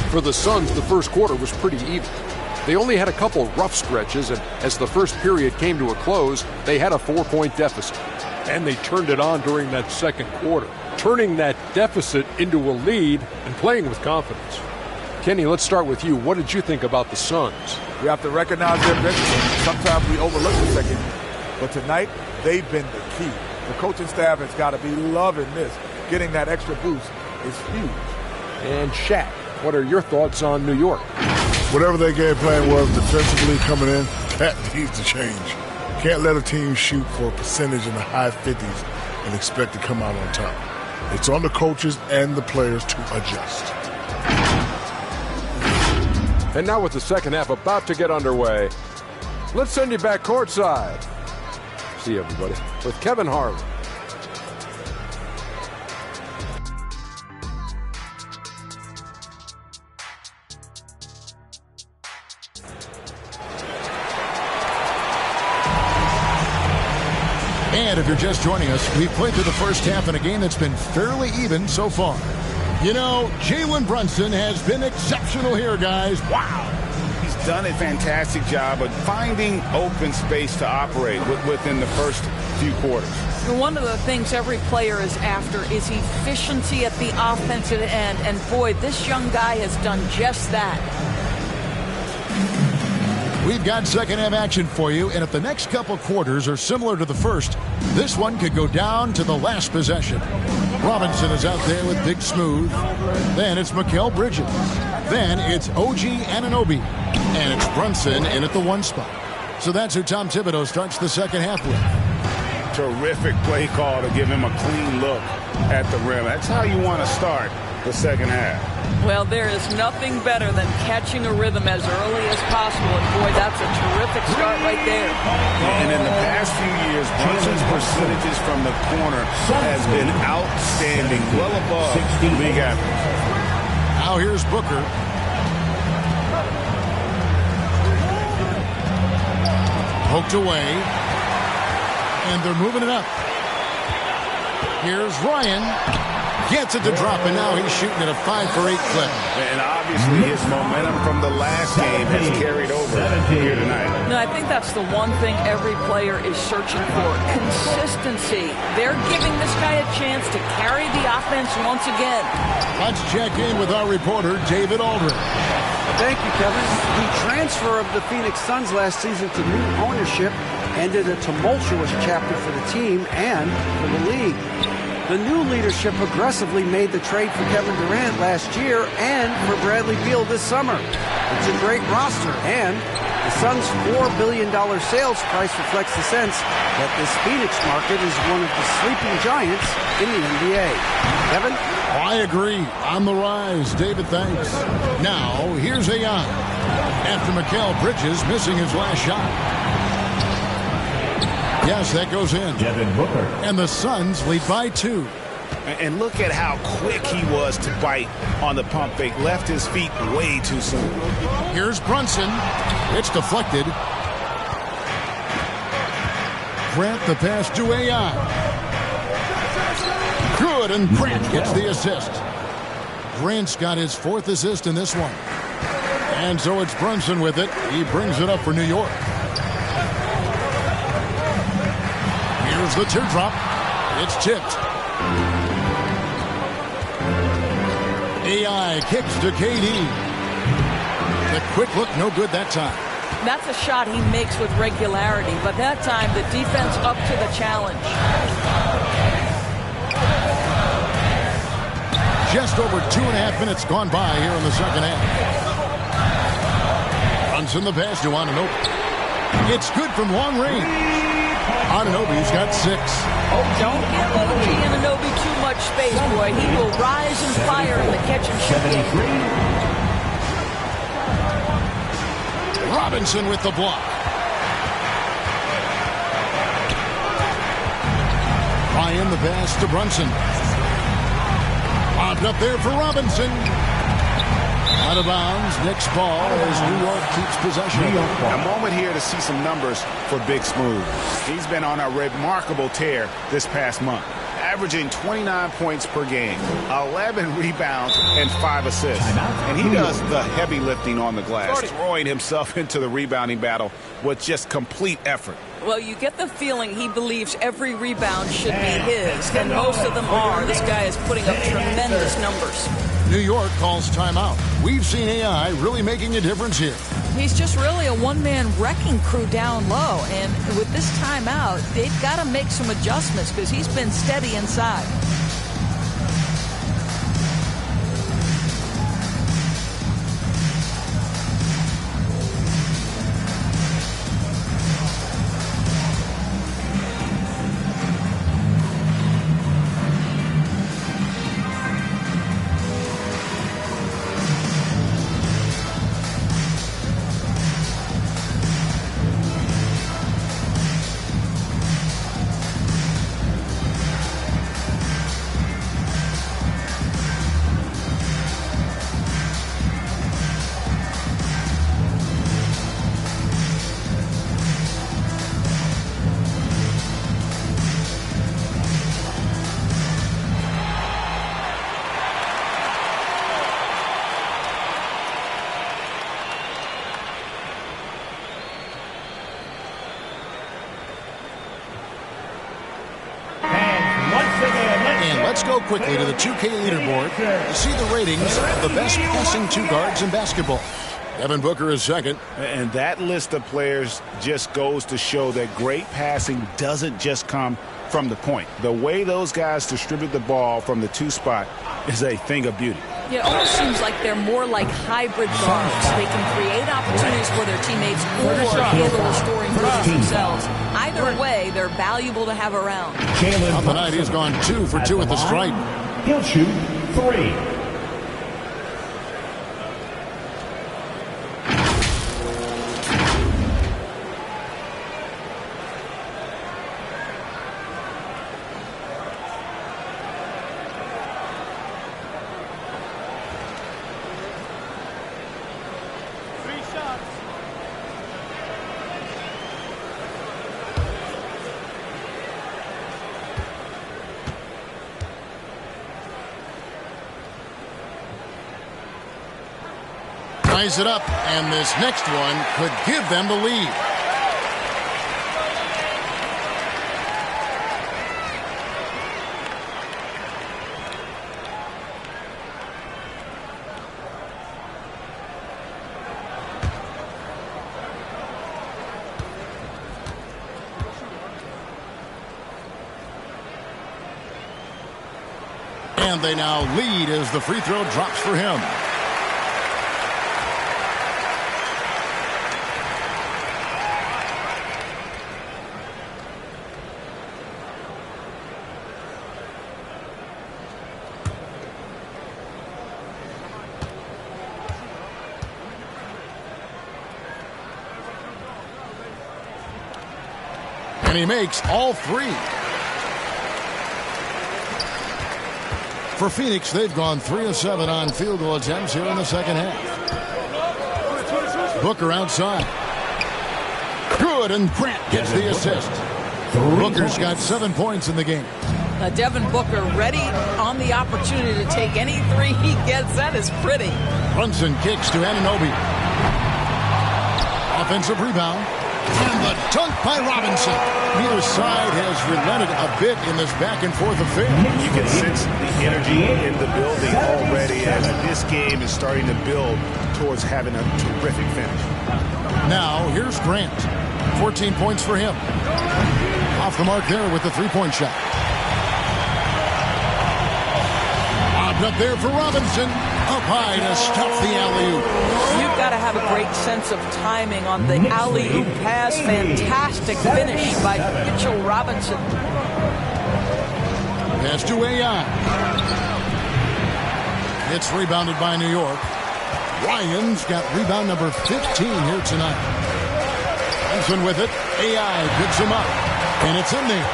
For the Suns, the first quarter was pretty even. They only had a couple rough stretches, and as the first period came to a close, they had a 4-point deficit. And they turned it on during that second quarter, turning that deficit into a lead and playing with confidence. Kenny, let's start with you. What did you think about the Suns? We have to recognize their benefits. Sometimes we overlook the second, but tonight they've been the key. The coaching staff has got to be loving this. Getting that extra boost is huge. And Shaq, what are your thoughts on New York? Whatever their game plan was defensively coming in, that needs to change. Can't let a team shoot for a percentage in the high 50s and expect to come out on top. It's on the coaches and the players to adjust. And now with the second half about to get underway, let's send you back courtside. See you, everybody, with Kevin Harlan. And if you're just joining us, we've played through the first half in a game that's been fairly even so far. You know, Jalen Brunson has been exceptional here, guys. Wow. He's done a fantastic job of finding open space to operate within the first few quarters. One of the things every player is after is efficiency at the offensive end. And boy, this young guy has done just that. We've got second half action for you, and if the next couple quarters are similar to the first, this one could go down to the last possession. Robinson is out there with Big Smooth. Then it's Mikal Bridges. Then it's OG Anunoby. And it's Brunson in at the 1 spot. So that's who Tom Thibodeau starts the second half with. Terrific play call to give him a clean look at the rim. That's how you want to start the second half. Well, there is nothing better than catching a rhythm as early as possible. And boy, that's a terrific start right there. And in the past few years, Brunson's percentages from the corner has been outstanding, well above league average. Now here's Booker. Poked away. And they're moving it up. Here's Ryan. Gets it to drop, and now he's shooting at a 5-for-8 clip. And obviously his momentum from the last game has carried over here tonight. No, I think that's the one thing every player is searching for. Consistency. They're giving this guy a chance to carry the offense once again. Let's check in with our reporter, David Aldridge. Thank you, Kevin. The transfer of the Phoenix Suns last season to new ownership ended a tumultuous chapter for the team and for the league. The new leadership aggressively made the trade for Kevin Durant last year and for Bradley Beal this summer. It's a great roster, and the Suns' $4 billion sales price reflects the sense that this Phoenix market is one of the sleeping giants in the NBA. Kevin? I agree. On the rise. David, thanks. Now, here's Ai. After Mikal Bridges missing his last shot. Yes, that goes in. Devin Booker. And the Suns lead by 2. And look at how quick he was to bite on the pump fake. Left his feet way too soon. Here's Brunson. It's deflected. Grant the pass to Ai. Good, and Grant gets the assist. Grant's got his 4th assist in this one. And so it's Brunson with it. He brings it up for New York. Here's the teardrop. It's tipped. Ai kicks to KD. The quick look, no good that time. That's a shot he makes with regularity, but that time the defense up to the challenge. Just over 2.5 minutes gone by here in the second half. Brunson the pass to Anunoby. It's good from long range. Anunoby's got 6. Don't give OG Anunoby too much space, boy. He will rise and fire in the catch and shoot game. Robinson with the block. Ryan the pass to Brunson. Popped up there for Robinson. Out of bounds. Knicks ball as New York keeps possession. A moment here to see some numbers for Big Smooth. He's been on a remarkable tear this past month, averaging 29 points per game, 11 rebounds, and 5 assists. And he does the heavy lifting on the glass, throwing himself into the rebounding battle with just complete effort. Well, you get the feeling he believes every rebound should be his, and most of them are. This guy is putting up tremendous numbers. New York calls timeout. We've seen Ai really making a difference here. He's just really a one-man wrecking crew down low, and with this timeout, they've got to make some adjustments because he's been steady inside. Let's go quickly to the 2K leaderboard to see the ratings of the best passing 2 guards in basketball. Devin Booker is second. And that list of players just goes to show that great passing doesn't just come from the point. The way those guys distribute the ball from the 2 spot is a thing of beauty. Yeah, it almost seems like they're more like hybrid guards. They can create opportunities for their teammates or handle the scoring for themselves. Either way, they're valuable to have around. On the night, he's gone 2 for 2 at the stripe. He'll shoot 3. ties it up, and this next one could give them the lead. And they now lead as the free throw drops for him. And he makes all three. For Phoenix, they've gone 3 of 7 on field goal attempts here in the second half. Booker outside. Good, and Grant gets the assist. Booker's got 7 points in the game. Devin Booker ready on the opportunity to take any three he gets. That is pretty. Brunson kicks to Anunoby. Offensive rebound. And the dunk by Robinson. Neither side has relented a bit in this back-and-forth affair. You can sense the energy in the building already as this game is starting to build towards having a terrific finish. Now, here's Grant. 14 points for him. Off the mark there with the three-point shot. Lobbed up there for Robinson. Up high to stop the alley-oop. You've got to have a great sense of timing on the alley-oop pass. Fantastic finish by Mitchell Robinson. Pass to AI. It's rebounded by New York. Ryan's got rebound number 15 here tonight. Brunson with it. AI picks him up. And it's in there.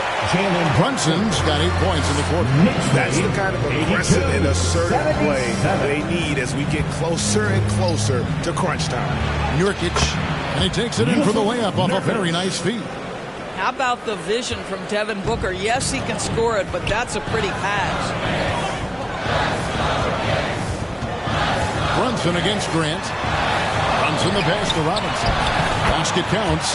Brunson's got 8 points in the quarter. That's the kind of aggressive and assertive play they need as we get closer and closer to crunch time. Nurkic, and he takes it in for the layup off a very nice feed. How about the vision from Devin Booker? Yes, he can score it, but that's a pretty pass. Brunson against Grant. Brunson the pass to Robinson. Basket counts.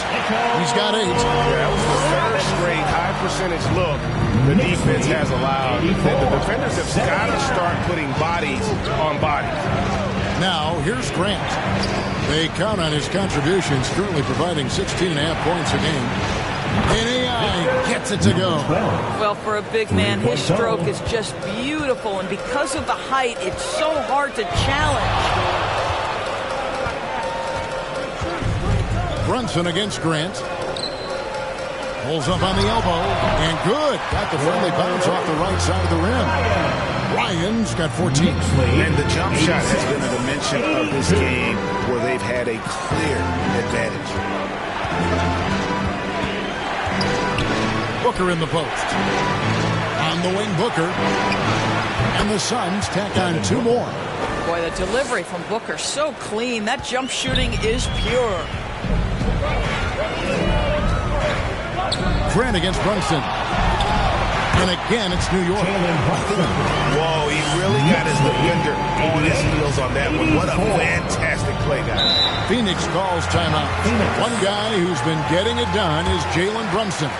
He's got 8. That was the third straight high percentage look the defense has allowed. The defenders have got to start putting bodies on bodies. Now, here's Grant. They count on his contributions, currently providing 16.5 points a game. And AI gets it to go. Well, for a big man, his stroke is just beautiful. And because of the height, it's so hard to challenge. Brunson against Grant. Pulls up on the elbow. And good. Got the friendly bounce off the right side of the rim. Ryan's got 14. And the jump shot has been a dimension of this game where they've had a clear advantage. Booker in the post. On the wing, Booker. And the Suns tack on 2 more. Boy, the delivery from Booker so clean. That jump shooting is pure. Grant against Brunson. And again, it's New York. Whoa, he really got his defender on his heels on that one. What a fantastic play, guys. Phoenix calls timeout. One guy who's been getting it done is Jalen Brunson.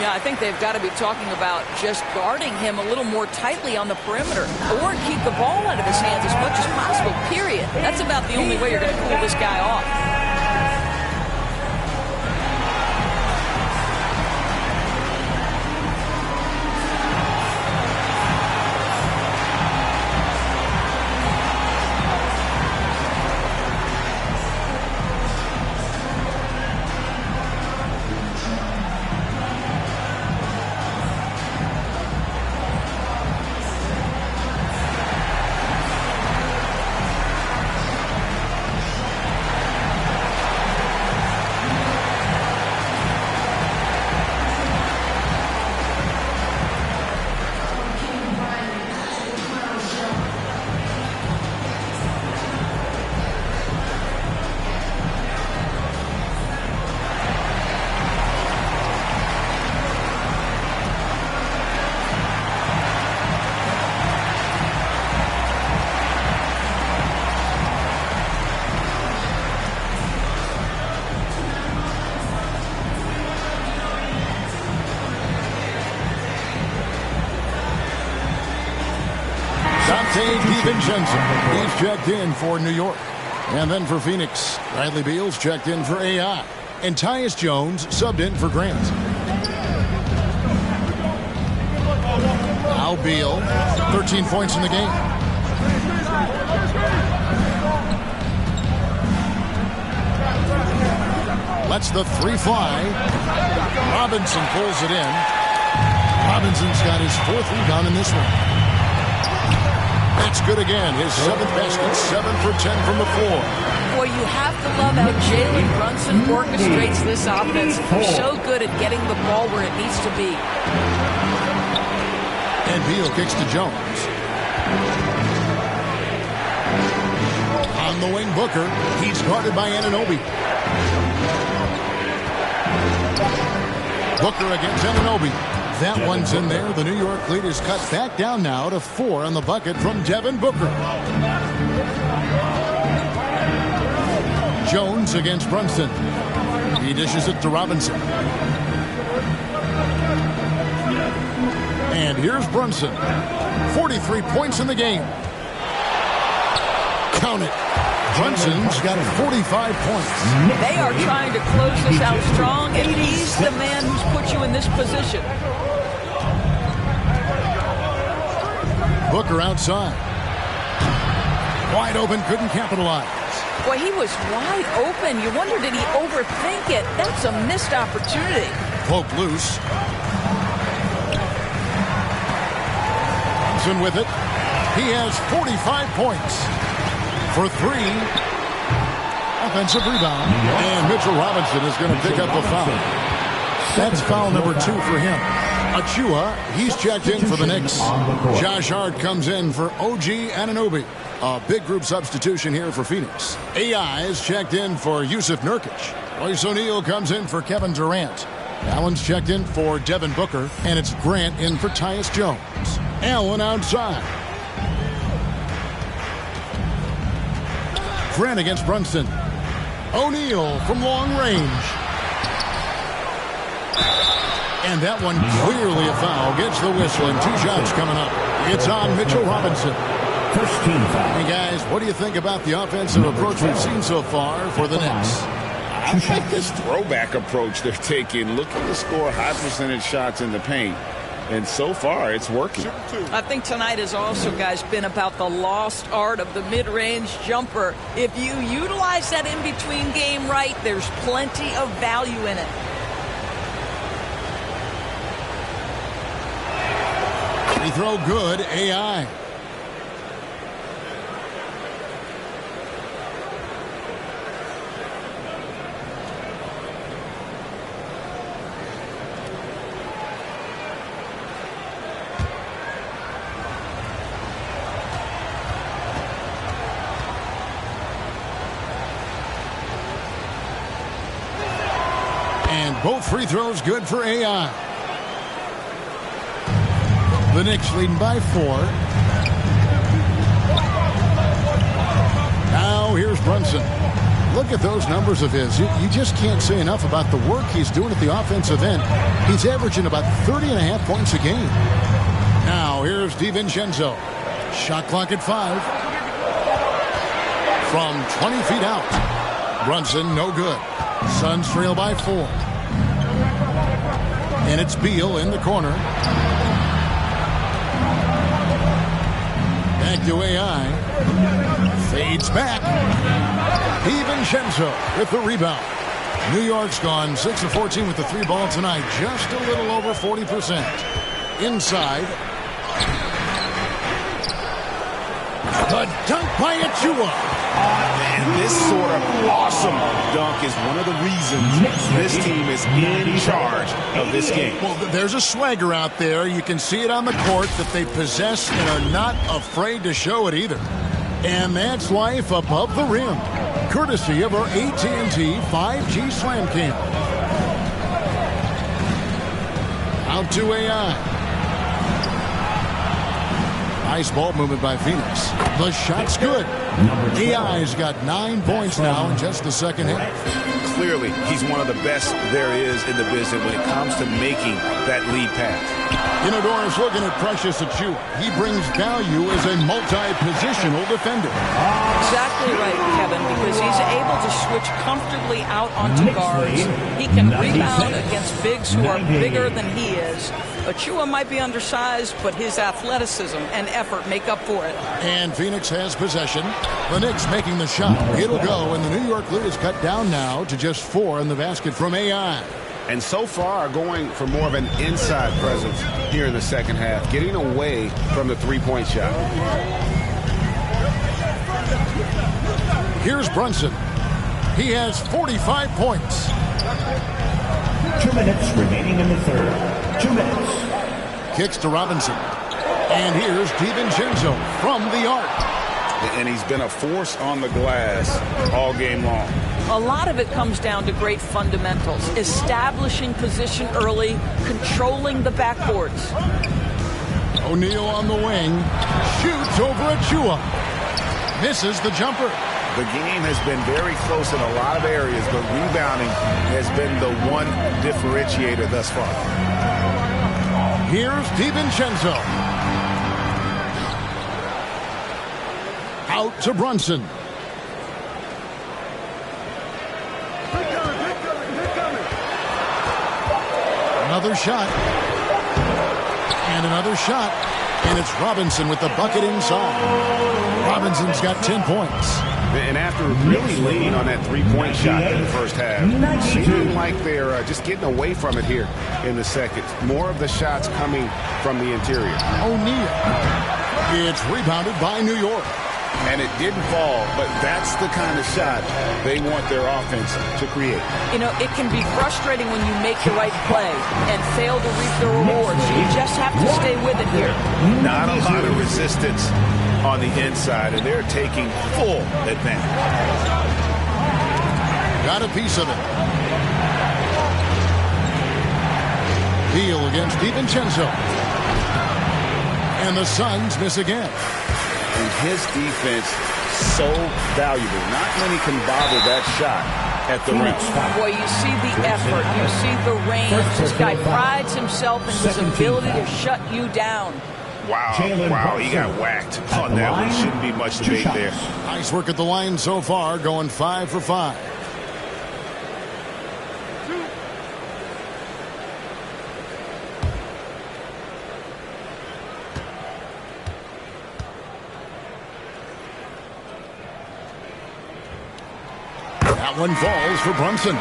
Yeah, I think they've got to be talking about just guarding him a little more tightly on the perimeter or keep the ball out of his hands as much as possible, period. That's about the only way you're going to cool this guy off. Dave DiVincenzo, he's checked in for New York. And then for Phoenix, Bradley Beal's checked in for AI. And Tyus Jones subbed in for Grant. Now Beal, 13 points in the game. Lets the three fly. Robinson pulls it in. Robinson's got his 4th rebound in this one. That's good again. His 7th basket, 7 for 10 from the floor. Boy, you have to love how Jalen Brunson orchestrates this offense. They're so good at getting the ball where it needs to be. And Beal kicks to Jones. On the wing, Booker. He's guarded by Anunoby. Booker against Anunoby. That one's in there. The New York lead is cut back down now to 4 on the bucket from Devin Booker. Jones against Brunson. He dishes it to Robinson. And here's Brunson. 43 points in the game. Count it. Brunson's got 45 points. They are trying to close this out strong, and he's the man who's put you in this position. Booker outside. Wide open, couldn't capitalize. Boy, he was wide open. You wonder, did he overthink it? That's a missed opportunity. Pope loose. Thompson with it. He has 45 points for 3. Offensive rebound. And Mitchell Robinson is going to pick up the foul. That's foul number 2 for him. Achua, he's checked in for the Knicks. Josh Hart comes in for OG Anunoby. A big group substitution here for Phoenix. AI is checked in for Yusuf Nurkic. Royce O'Neal comes in for Kevin Durant. Allen's checked in for Devin Booker. And it's Grant in for Tyus Jones. Allen outside. Grant against Brunson. O'Neal from long range. And that one clearly a foul. Gets the whistle and 2 shots coming up. It's on Mitchell Robinson. First team foul. Hey guys, what do you think about the offensive approach we've seen so far for the Knicks? I like this throwback approach they're taking, looking to score high percentage shots in the paint. And so far, it's working. I think tonight has also, guys, been about the lost art of the mid-range jumper. If you utilize that in-between game right, there's plenty of value in it. Free throw good, AI. And both free throws good for AI. The Knicks leading by 4. Now here's Brunson. Look at those numbers of his. You just can't say enough about the work he's doing at the offensive end. He's averaging about 30.5 points a game. Now here's DiVincenzo. Shot clock at 5. From 20 feet out. Brunson no good. Suns trail by 4. And it's Beal in the corner. Back to AI. Fades back. DiVincenzo with the rebound. New York's gone 6 of 14 with the 3 ball tonight. Just a little over 40%. Inside. The dunk by Achua. And this sort of awesome dunk is one of the reasons this team is in charge of this game. Well, there's a swagger out there. You can see it on the court that they possess and are not afraid to show it either. And that's life above the rim, courtesy of our AT&T 5G Slam Cam. Out to AI. Nice ball movement by Phoenix. The shot's good. EI's got 9 points now in just the second half. Clearly, he's one of the best there is in the business when it comes to making that lead pass. You know, Doris, looking at Precious Achiuwa, he brings value as a multi-positional defender. Exactly right, Kevin, because he's able to switch comfortably out onto guards. He can rebound against bigs who are bigger than he is. Achiuwa might be undersized, but his athleticism and effort make up for it. And Phoenix has possession. The Knicks making the shot. It'll go, and the New York lead is cut down now to just 4 in the basket from AI. And so far going for more of an inside presence here in the second half, getting away from the three-point shot. Here's Brunson. He has 45 points. 2 minutes remaining in the third. 2 minutes. Kicks to Robinson. And here's DiVincenzo from the arc. And he's been a force on the glass all game long. A lot of it comes down to great fundamentals, establishing position early, controlling the backboards. O'Neal on the wing, shoots over Achiuwa, misses the jumper. The game has been very close in a lot of areas, but rebounding has been the one differentiator thus far. Here's DiVincenzo. Out to Brunson. Another shot. And another shot. And it's Robinson with the bucket inside. Robinson's got 10 points. And after really leaning on that three-point shot in the first half, seeming like they're just getting away from it here in the second. More of the shots coming from the interior. O'Neal. It's rebounded by New York. And it didn't fall, but that's the kind of shot they want their offense to create. You know, it can be frustrating when you make the right play and fail to reap the rewards. You just have to stay with it here. Not a lot of resistance on the inside, and they're taking full advantage. Got a piece of it. Beal against DiVincenzo. And the Suns miss again. And his defense so valuable. Not many can bother that shot at the rim. Boy, you see the effort. You see the range. This guy prides himself in his ability to shut you down. Wow, he got whacked on that one. Shouldn't be much debate there. Nice work at the line so far, going 5 for 5. That one falls for Brunson.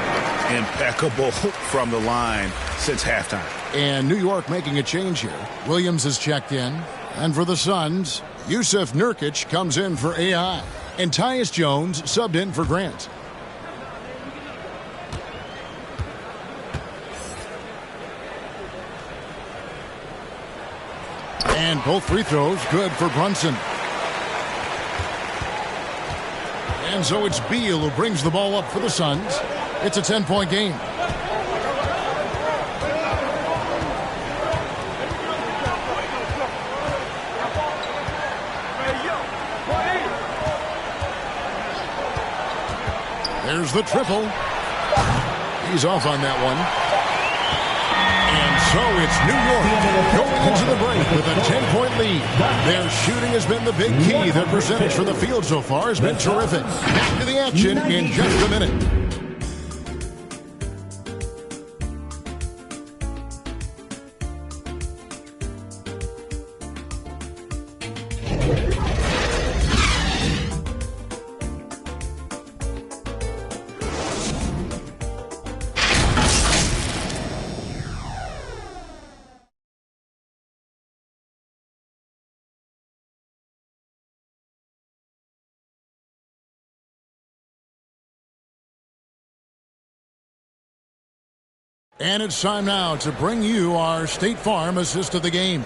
Impeccable from the line since halftime. And New York making a change here. Williams is checked in. And for the Suns, Yusuf Nurkic comes in for AI. And Tyus Jones subbed in for Grant. And both free throws good for Brunson. And so it's Beal who brings the ball up for the Suns. It's a 10-point game. There's the triple. He's off on that one. And so it's New York going into the break with a 10-point lead. Their shooting has been the big key. Their percentage for the field so far has been terrific. Back to the action in just a minute. And it's time now to bring you our State Farm assist of the game.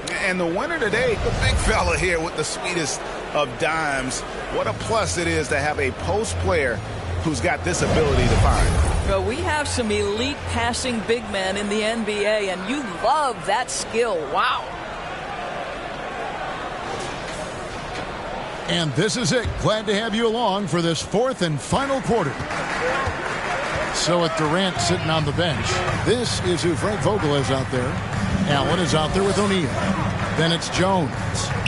And the winner today, the big fella here with the sweetest of dimes. What a plus it is to have a post player who's got this ability to find. Well, we have some elite passing big men in the NBA, and you love that skill. Wow. And this is it. Glad to have you along for this fourth and final quarter. So with Durant sitting on the bench, this is who Frank Vogel is out there. Allen is out there with O'Neal. Then it's Jones.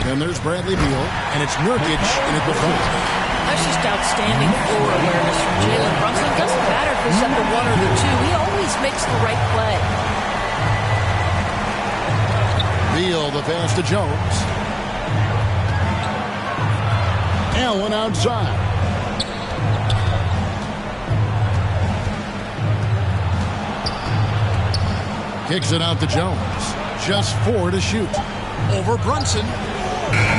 Then there's Bradley Beal. And it's Nurkic in at the front. That's just outstanding floor awareness from Jalen Brunson. It doesn't matter if he's at the 1 or the 2. He always makes the right play. Beal, the pass to Jones. Allen outside. Kicks it out to Jones. Just 4 to shoot. Over Brunson.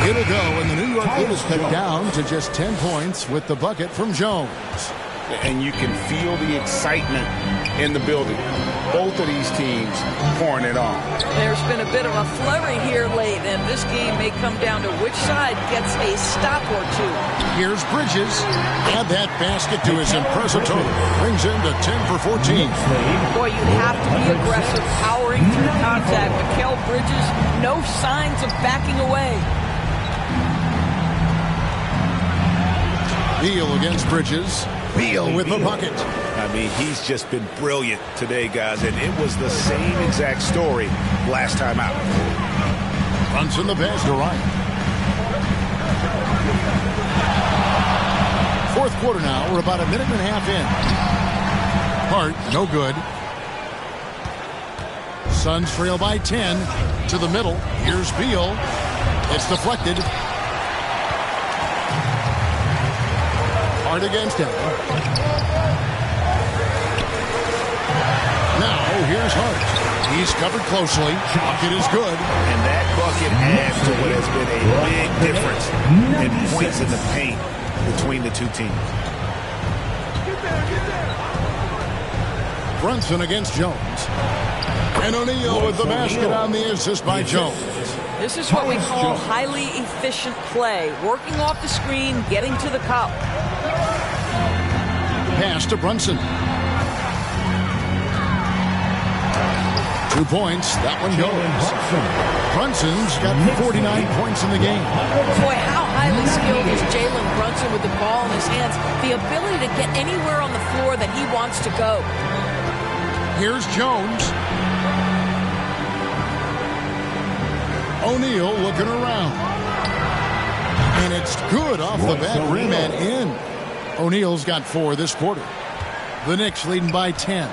It'll go, and the New York Knicks cut down to just 10 points with the bucket from Jones. And you can feel the excitement in the building. Both of these teams pouring it on. There's been a bit of a flurry here late, and this game may come down to which side gets a stop or two. Here's Bridges. Add that basket to his impressive total. Brings him to 10 for 14. Boy, you have to be aggressive, powering through contact. Mikal Bridges, no signs of backing away. Beal against Bridges. Beal with the bucket. I mean, he's just been brilliant today, guys, and it was the same exact story last time out. Brunson the pass to Ryan. Fourth quarter now. We're about a minute and a half in. Hart, no good. Suns trail by 10 to the middle. Here's Beal. It's deflected. Hart against him. Now here's Hart. He's covered closely. Bucket is good. And that bucket adds to what has been a big difference in points in the paint between the two teams. Brunson against Jones. And O'Neal with the basket on the assist by Jones. This is what we call highly efficient play. Working off the screen, getting to the cup. Pass to Brunson. 2 points. That one goes. Brunson's got 49 points in the game. Boy, how highly skilled is Jalen Brunson with the ball in his hands. The ability to get anywhere on the floor that he wants to go. Here's Jones. O'Neal looking around. And it's good off the back rim and in. O'Neal's got 4 this quarter. The Knicks leading by 10.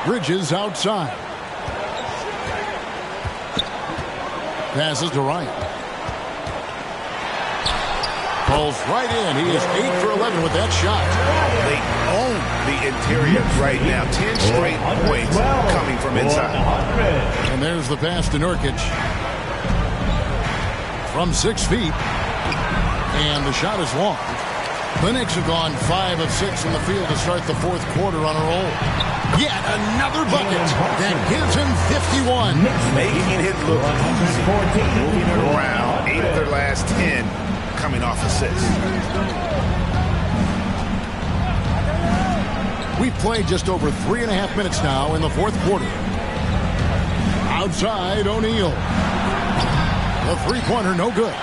Bridges outside. Passes to Ryan. Pulls right in. He is 8 for 11 with that shot. They own the interior right now. 10 straight points coming from inside. And there's the pass to Nurkic. From 6 feet. And the shot is long. The Knicks have gone 5 of 6 in the field to start the fourth quarter on a roll. Yet another bucket that gives him 51. Making it look easy. Moving it around. 8 of their last 10 coming off assists. We've played just over 3.5 minutes now in the fourth quarter. Outside, O'Neal. The three-pointer, no good.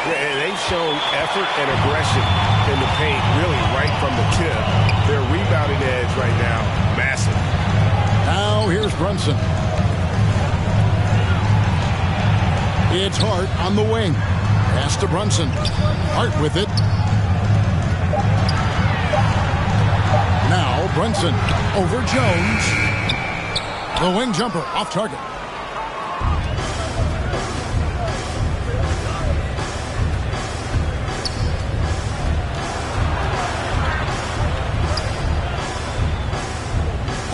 Yeah, they've shown effort and aggression in the paint, really right from the tip. Their rebounding edge right now, massive. Now here's Brunson. It's Hart on the wing. Pass to Brunson. Hart with it. Now Brunson over Jones. The wing jumper off target.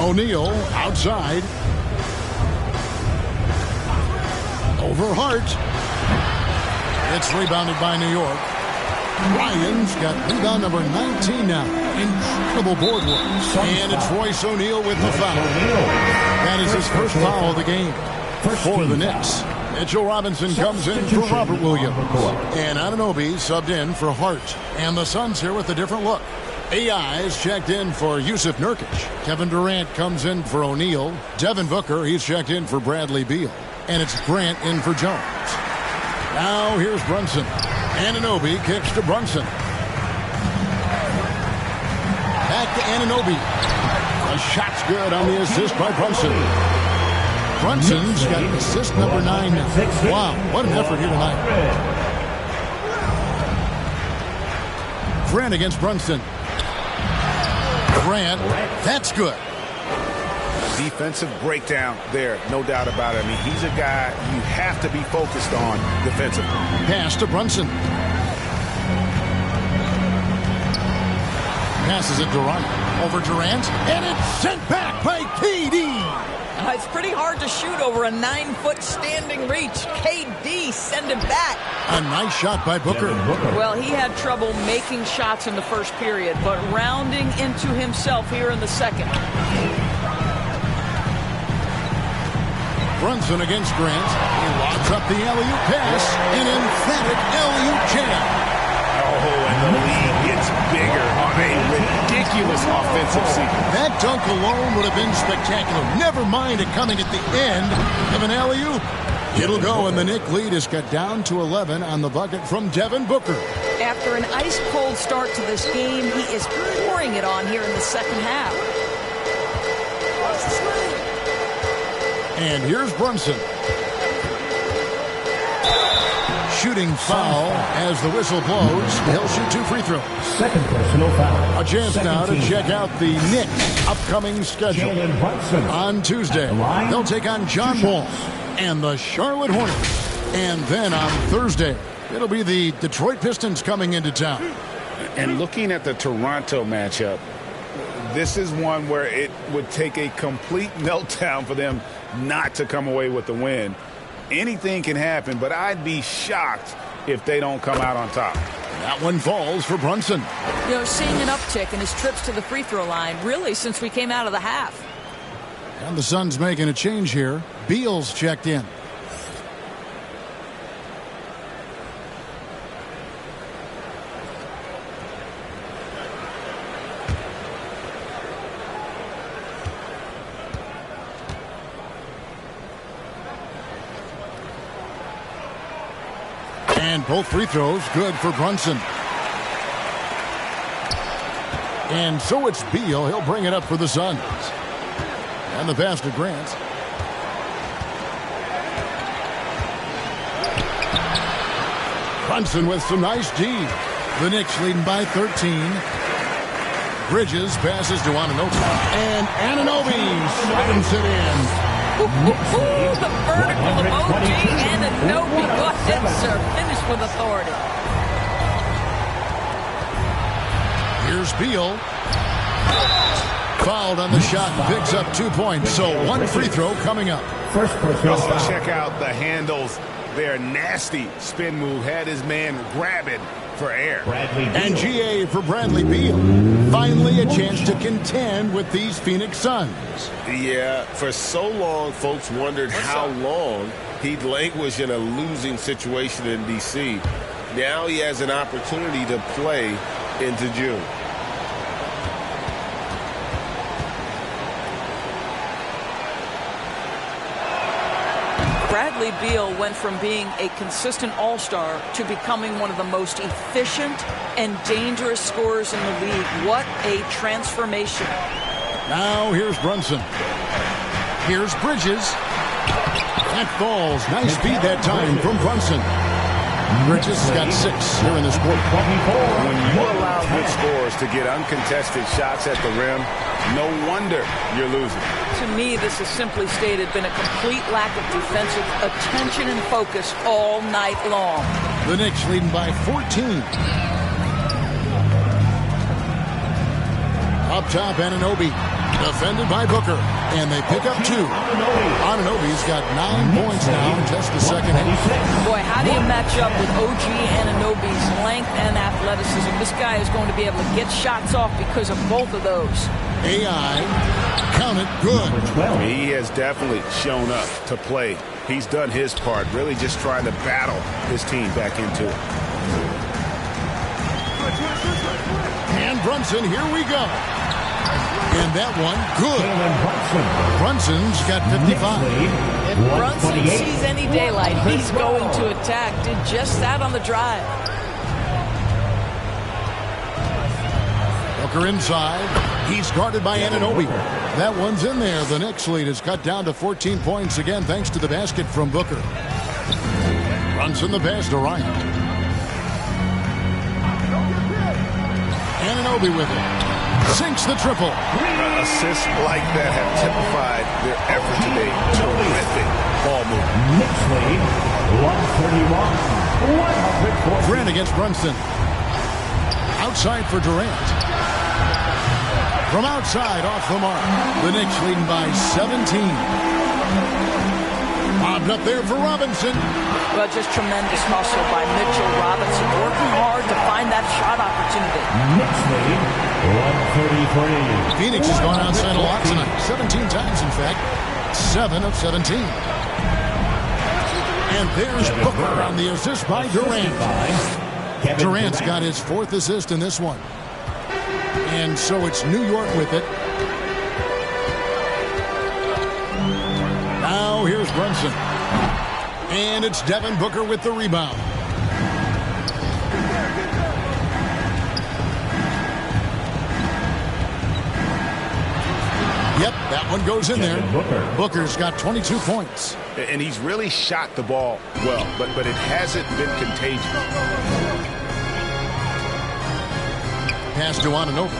O'Neal outside. Over Hart. It's rebounded by New York. Ryan's got rebound number 19 now. Incredible board work. And it's Royce O'Neal with the foul. That is his first foul of the game for the Knicks. Mitchell Robinson comes in for Robert Williams. And Anunoby subbed in for Hart. And the Suns here with a different look. AI is checked in for Yusuf Nurkic. Kevin Durant comes in for O'Neal. Devin Booker, he's checked in for Bradley Beal. And it's Grant in for Jones. Now here's Brunson. Anunoby kicks to Brunson. Back to Anunoby. The shot's good on the assist by Brunson. Brunson's got assist number 9 now. Wow, what an effort here tonight. Grant against Brunson. Grant, that's good. Defensive breakdown there, no doubt about it. I mean, he's a guy you have to be focused on defensively. Pass to Brunson. Passes it Durant. Over Durant, and it's sent back by KD. It's pretty hard to shoot over a 9-foot standing reach. KD send it back. A nice shot by Booker. Well, he had trouble making shots in the first period, but rounding into himself here in the second. Brunson against Grant. He locks up the alley-oop pass. An emphatic alley-oop jam. Oh, and the lead gets bigger on a ridiculous offensive sequence. That dunk alone would have been spectacular. Never mind it coming at the end of an alley-oop. It'll go, and the Knicks lead is cut down to 11 on the bucket from Devin Booker. After an ice-cold start to this game, he is pouring it on here in the second half. And here's Brunson. Shooting foul as the whistle blows. He'll shoot 2 free throws. Second personal foul. A chance now to check out the Knicks' upcoming schedule. On Tuesday, they'll take on John Wall and the Charlotte Hornets. And then on Thursday, it'll be the Detroit Pistons coming into town. And looking at the Toronto matchup, this is one where it would take a complete meltdown for them not to come away with the win. Anything can happen, but I'd be shocked if they don't come out on top. That one falls for Brunson. You know, seeing an uptick in his trips to the free throw line, really, since we came out of the half. And the Suns making a change here. Beal's checked in. And both free throws good for Brunson. And so it's Beal. He'll bring it up for the Suns. And the pass to Grant. Brunson with some nice D. The Knicks leading by 13. Bridges passes to Anunoby. And Anunoby slams it in. The verdict from the OG Anunoby. Go ahead, sir. Finish with authority. Here's Beal. Fouled on the shot and picks up 2 points. So 1 free throw coming up. First personal foul. Check out the handles. Their nasty spin move had his man grabbing for air. And GA for Bradley Beal. Finally a chance to contend with these Phoenix Suns. Yeah, for so long, folks wondered how long he'd languish in a losing situation in D.C. Now he has an opportunity to play into June. Bradley Beal went from being a consistent all-star to becoming one of the most efficient and dangerous scorers in the league. What a transformation. Now here's Brunson. Here's Bridges. That falls. Nice feed that time from Brunson. Bridges has got 6 here in this quarter. When you allow good scorers to get uncontested shots at the rim, no wonder you're losing. To me, this has simply stated been a complete lack of defensive attention and focus all night long. The Knicks leading by 14. Up top, Anunoby. Defended by Booker. And they pick up 2. Anunoby's got 9 points now in just the second half. Boy, how do you match up with OG Anunoby's length and athleticism? This guy is going to be able to get shots off because of both of those. AI, count it good. He has definitely shown up to play. He's done his part, really just trying to battle his team back into it. And Brunson, here we go. And that one, good. Brunson's got 55. If Brunson sees any daylight, he's going to attack. Did just that on the drive. Booker inside. He's guarded by Anunoby. That one's in there. The Knicks lead is cut down to 14 points again thanks to the basket from Booker. Brunson the pass to Ryan. Anunoby with it. Sinks the triple. Assists like that have typified their effort today. Terrific ball movement. Knicks lead 131-104. Grant against Brunson. Outside for Durant. From outside, off the mark. The Knicks leading by 17. Bobbed up there for Robinson. Well, just tremendous hustle by Mitchell Robinson. Working hard to find that shot opportunity. Knicks lead 133. Phoenix has gone outside a lot tonight. 17 times, in fact. 7 of 17. And there's Booker on the assist by Durant. Durant's got his 4th assist in this one. And so it's New York with it. Now here's Brunson. And it's Devin Booker with the rebound. Yep, that one goes in there. Booker's got 22 points. And he's really shot the ball well, but it hasn't been contagious. Pass to Anunoby.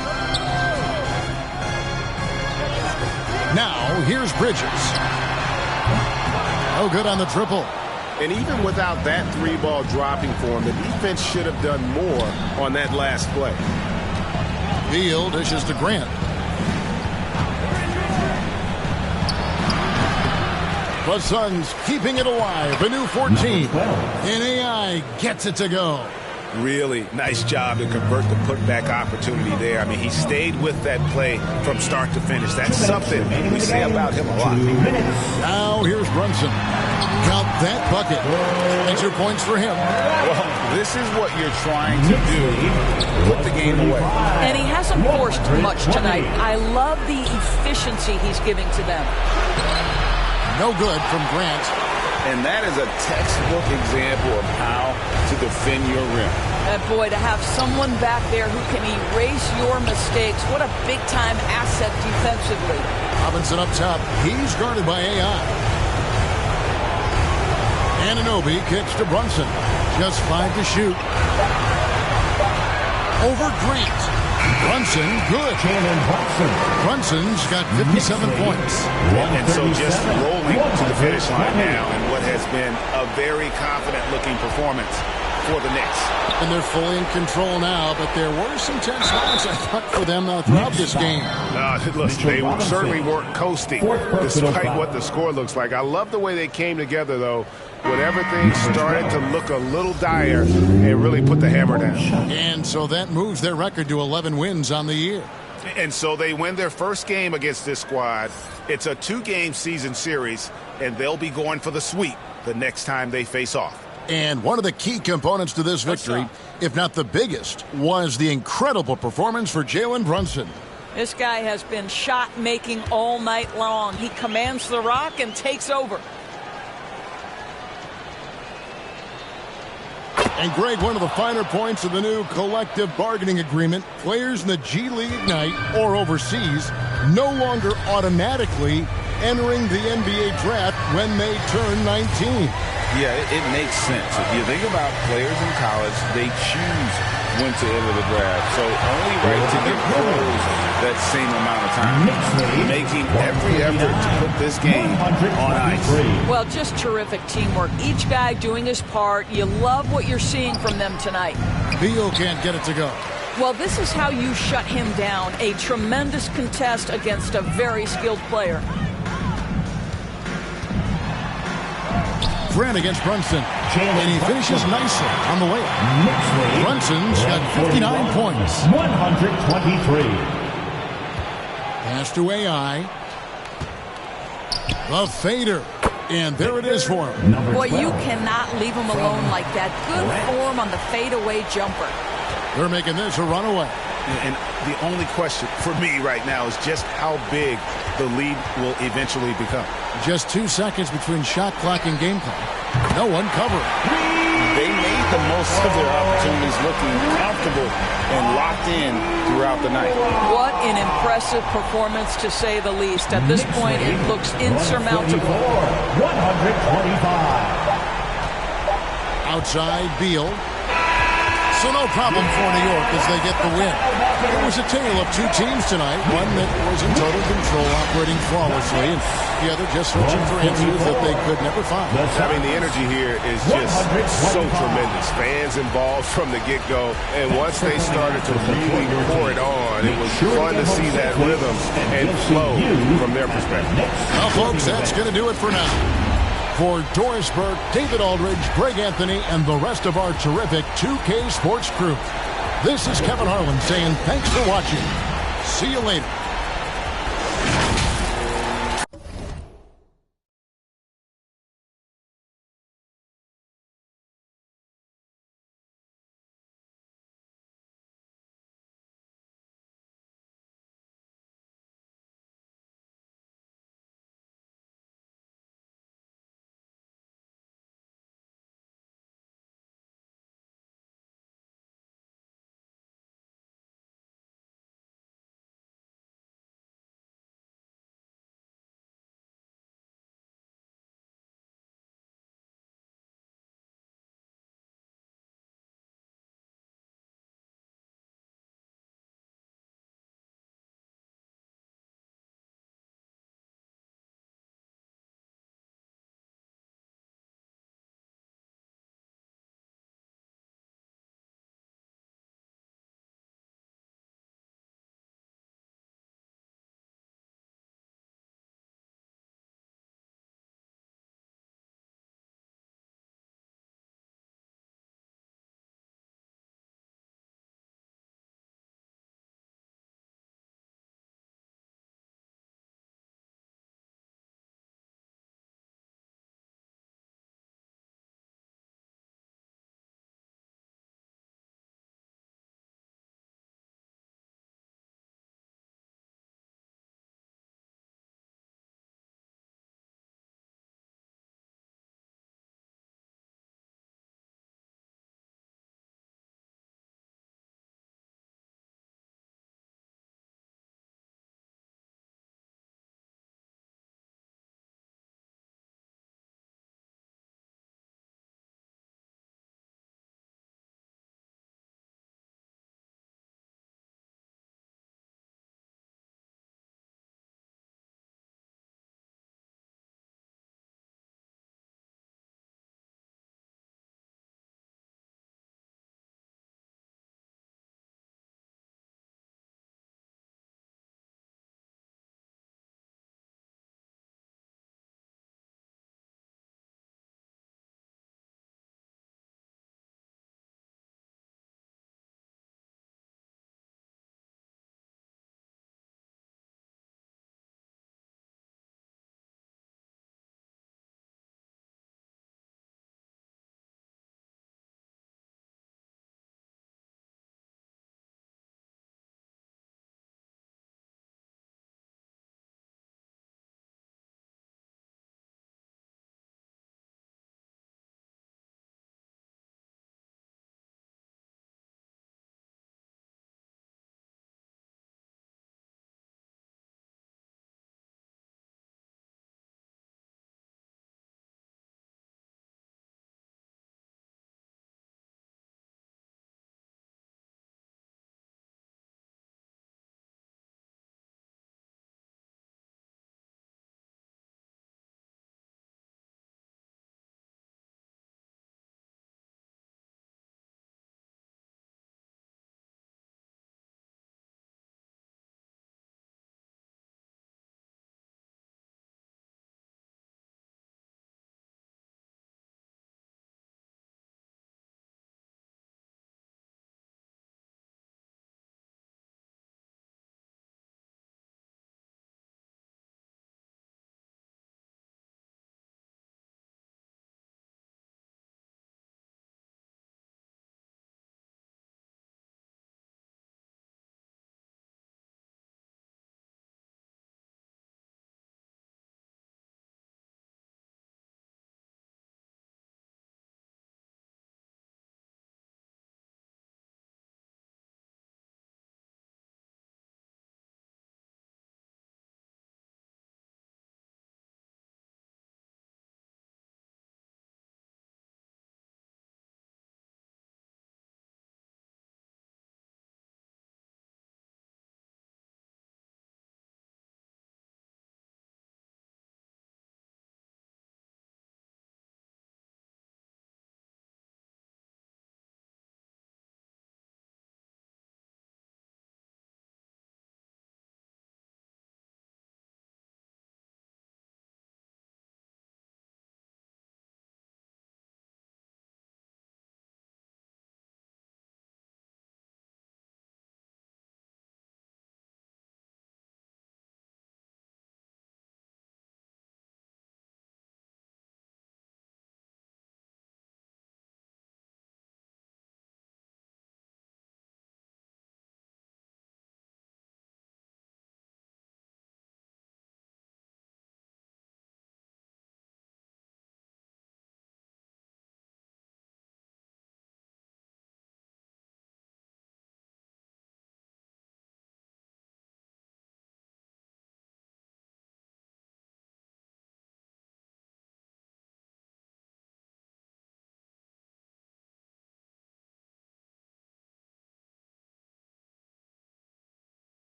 Now, here's Bridges. Oh, good on the triple. And even without that 3-ball dropping for him, the defense should have done more on that last play. Beal dishes to Grant. The Suns keeping it alive. A new 14. And AI gets it to go. Really nice job to convert the putback opportunity there. I mean, he stayed with that play from start to finish. That's something we say about him a lot. Now here's Brunson. Count that bucket. Extra points for him. Well, this is what you're trying to do. Put the game away. And he hasn't forced much tonight. I love the efficiency he's giving to them. No good from Grant. And that is a textbook example of how to defend your rim. And boy, to have someone back there who can erase your mistakes, what a big-time asset defensively. Robinson up top. He's guarded by AI. Anunoby kicks to Brunson. Just 5 to shoot. Over Grant. Brunson, good. Brunson's got 57 points. And so just rolling to the finish line now in what has been a very confident-looking performance for the Knicks. And they're fully in control now, but there were some tense moments, I thought, for them throughout this game. Look, they certainly weren't coasting despite what the score looks like. I love the way they came together, though, when everything started to look a little dire and really put the hammer down. And so that moves their record to 11 wins on the year. And so they win their first game against this squad. It's a 2-game season series, and they'll be going for the sweep the next time they face off. And one of the key components to this victory, if not the biggest, was the incredible performance for Jalen Brunson. This guy has been shot-making all night long. He commands the rock and takes over. And Greg, one of the finer points of the new collective bargaining agreement, players in the G League Ignite or overseas no longer automatically entering the NBA draft when they turn 19. Yeah, it makes sense. If you think about players in college, they choose when to enter the draft. So only right to get pros that same amount of time. Making every effort to put this game on ice. Well, just terrific teamwork. Each guy doing his part. You love what you're seeing from them tonight. Beal can't get it to go. Well, this is how you shut him down. A tremendous contest against a very skilled player. Grant against Brunson. And he finishes nicely on the way. Brunson's got 59 points. 123. Pass to AI. The fader. And there it is for him. Boy, you cannot leave him alone like that. Good form on the fadeaway jumper. They're making this a runaway. And the only question for me right now is just how big the lead will eventually become. Just 2 seconds between shot clock and game clock. No one covering. They made the most of their opportunities, looking comfortable and locked in throughout the night. What an impressive performance, to say the least. At this point, it looks insurmountable. 125. Outside, Beal. So no problem for New York as they get the win. It was a tale of two teams tonight, one that was in total control, operating flawlessly, and the other just searching for answers that they could never find. I mean, the energy here is just so tremendous. Fans involved from the get-go, and once they started to really pour it on, it was fun to see that rhythm and flow from their perspective. Well, folks, that's going to do it for now. For Doris Burke, David Aldridge, Greg Anthony, and the rest of our terrific 2K Sports crew, this is Kevin Harlan saying thanks for watching. See you later.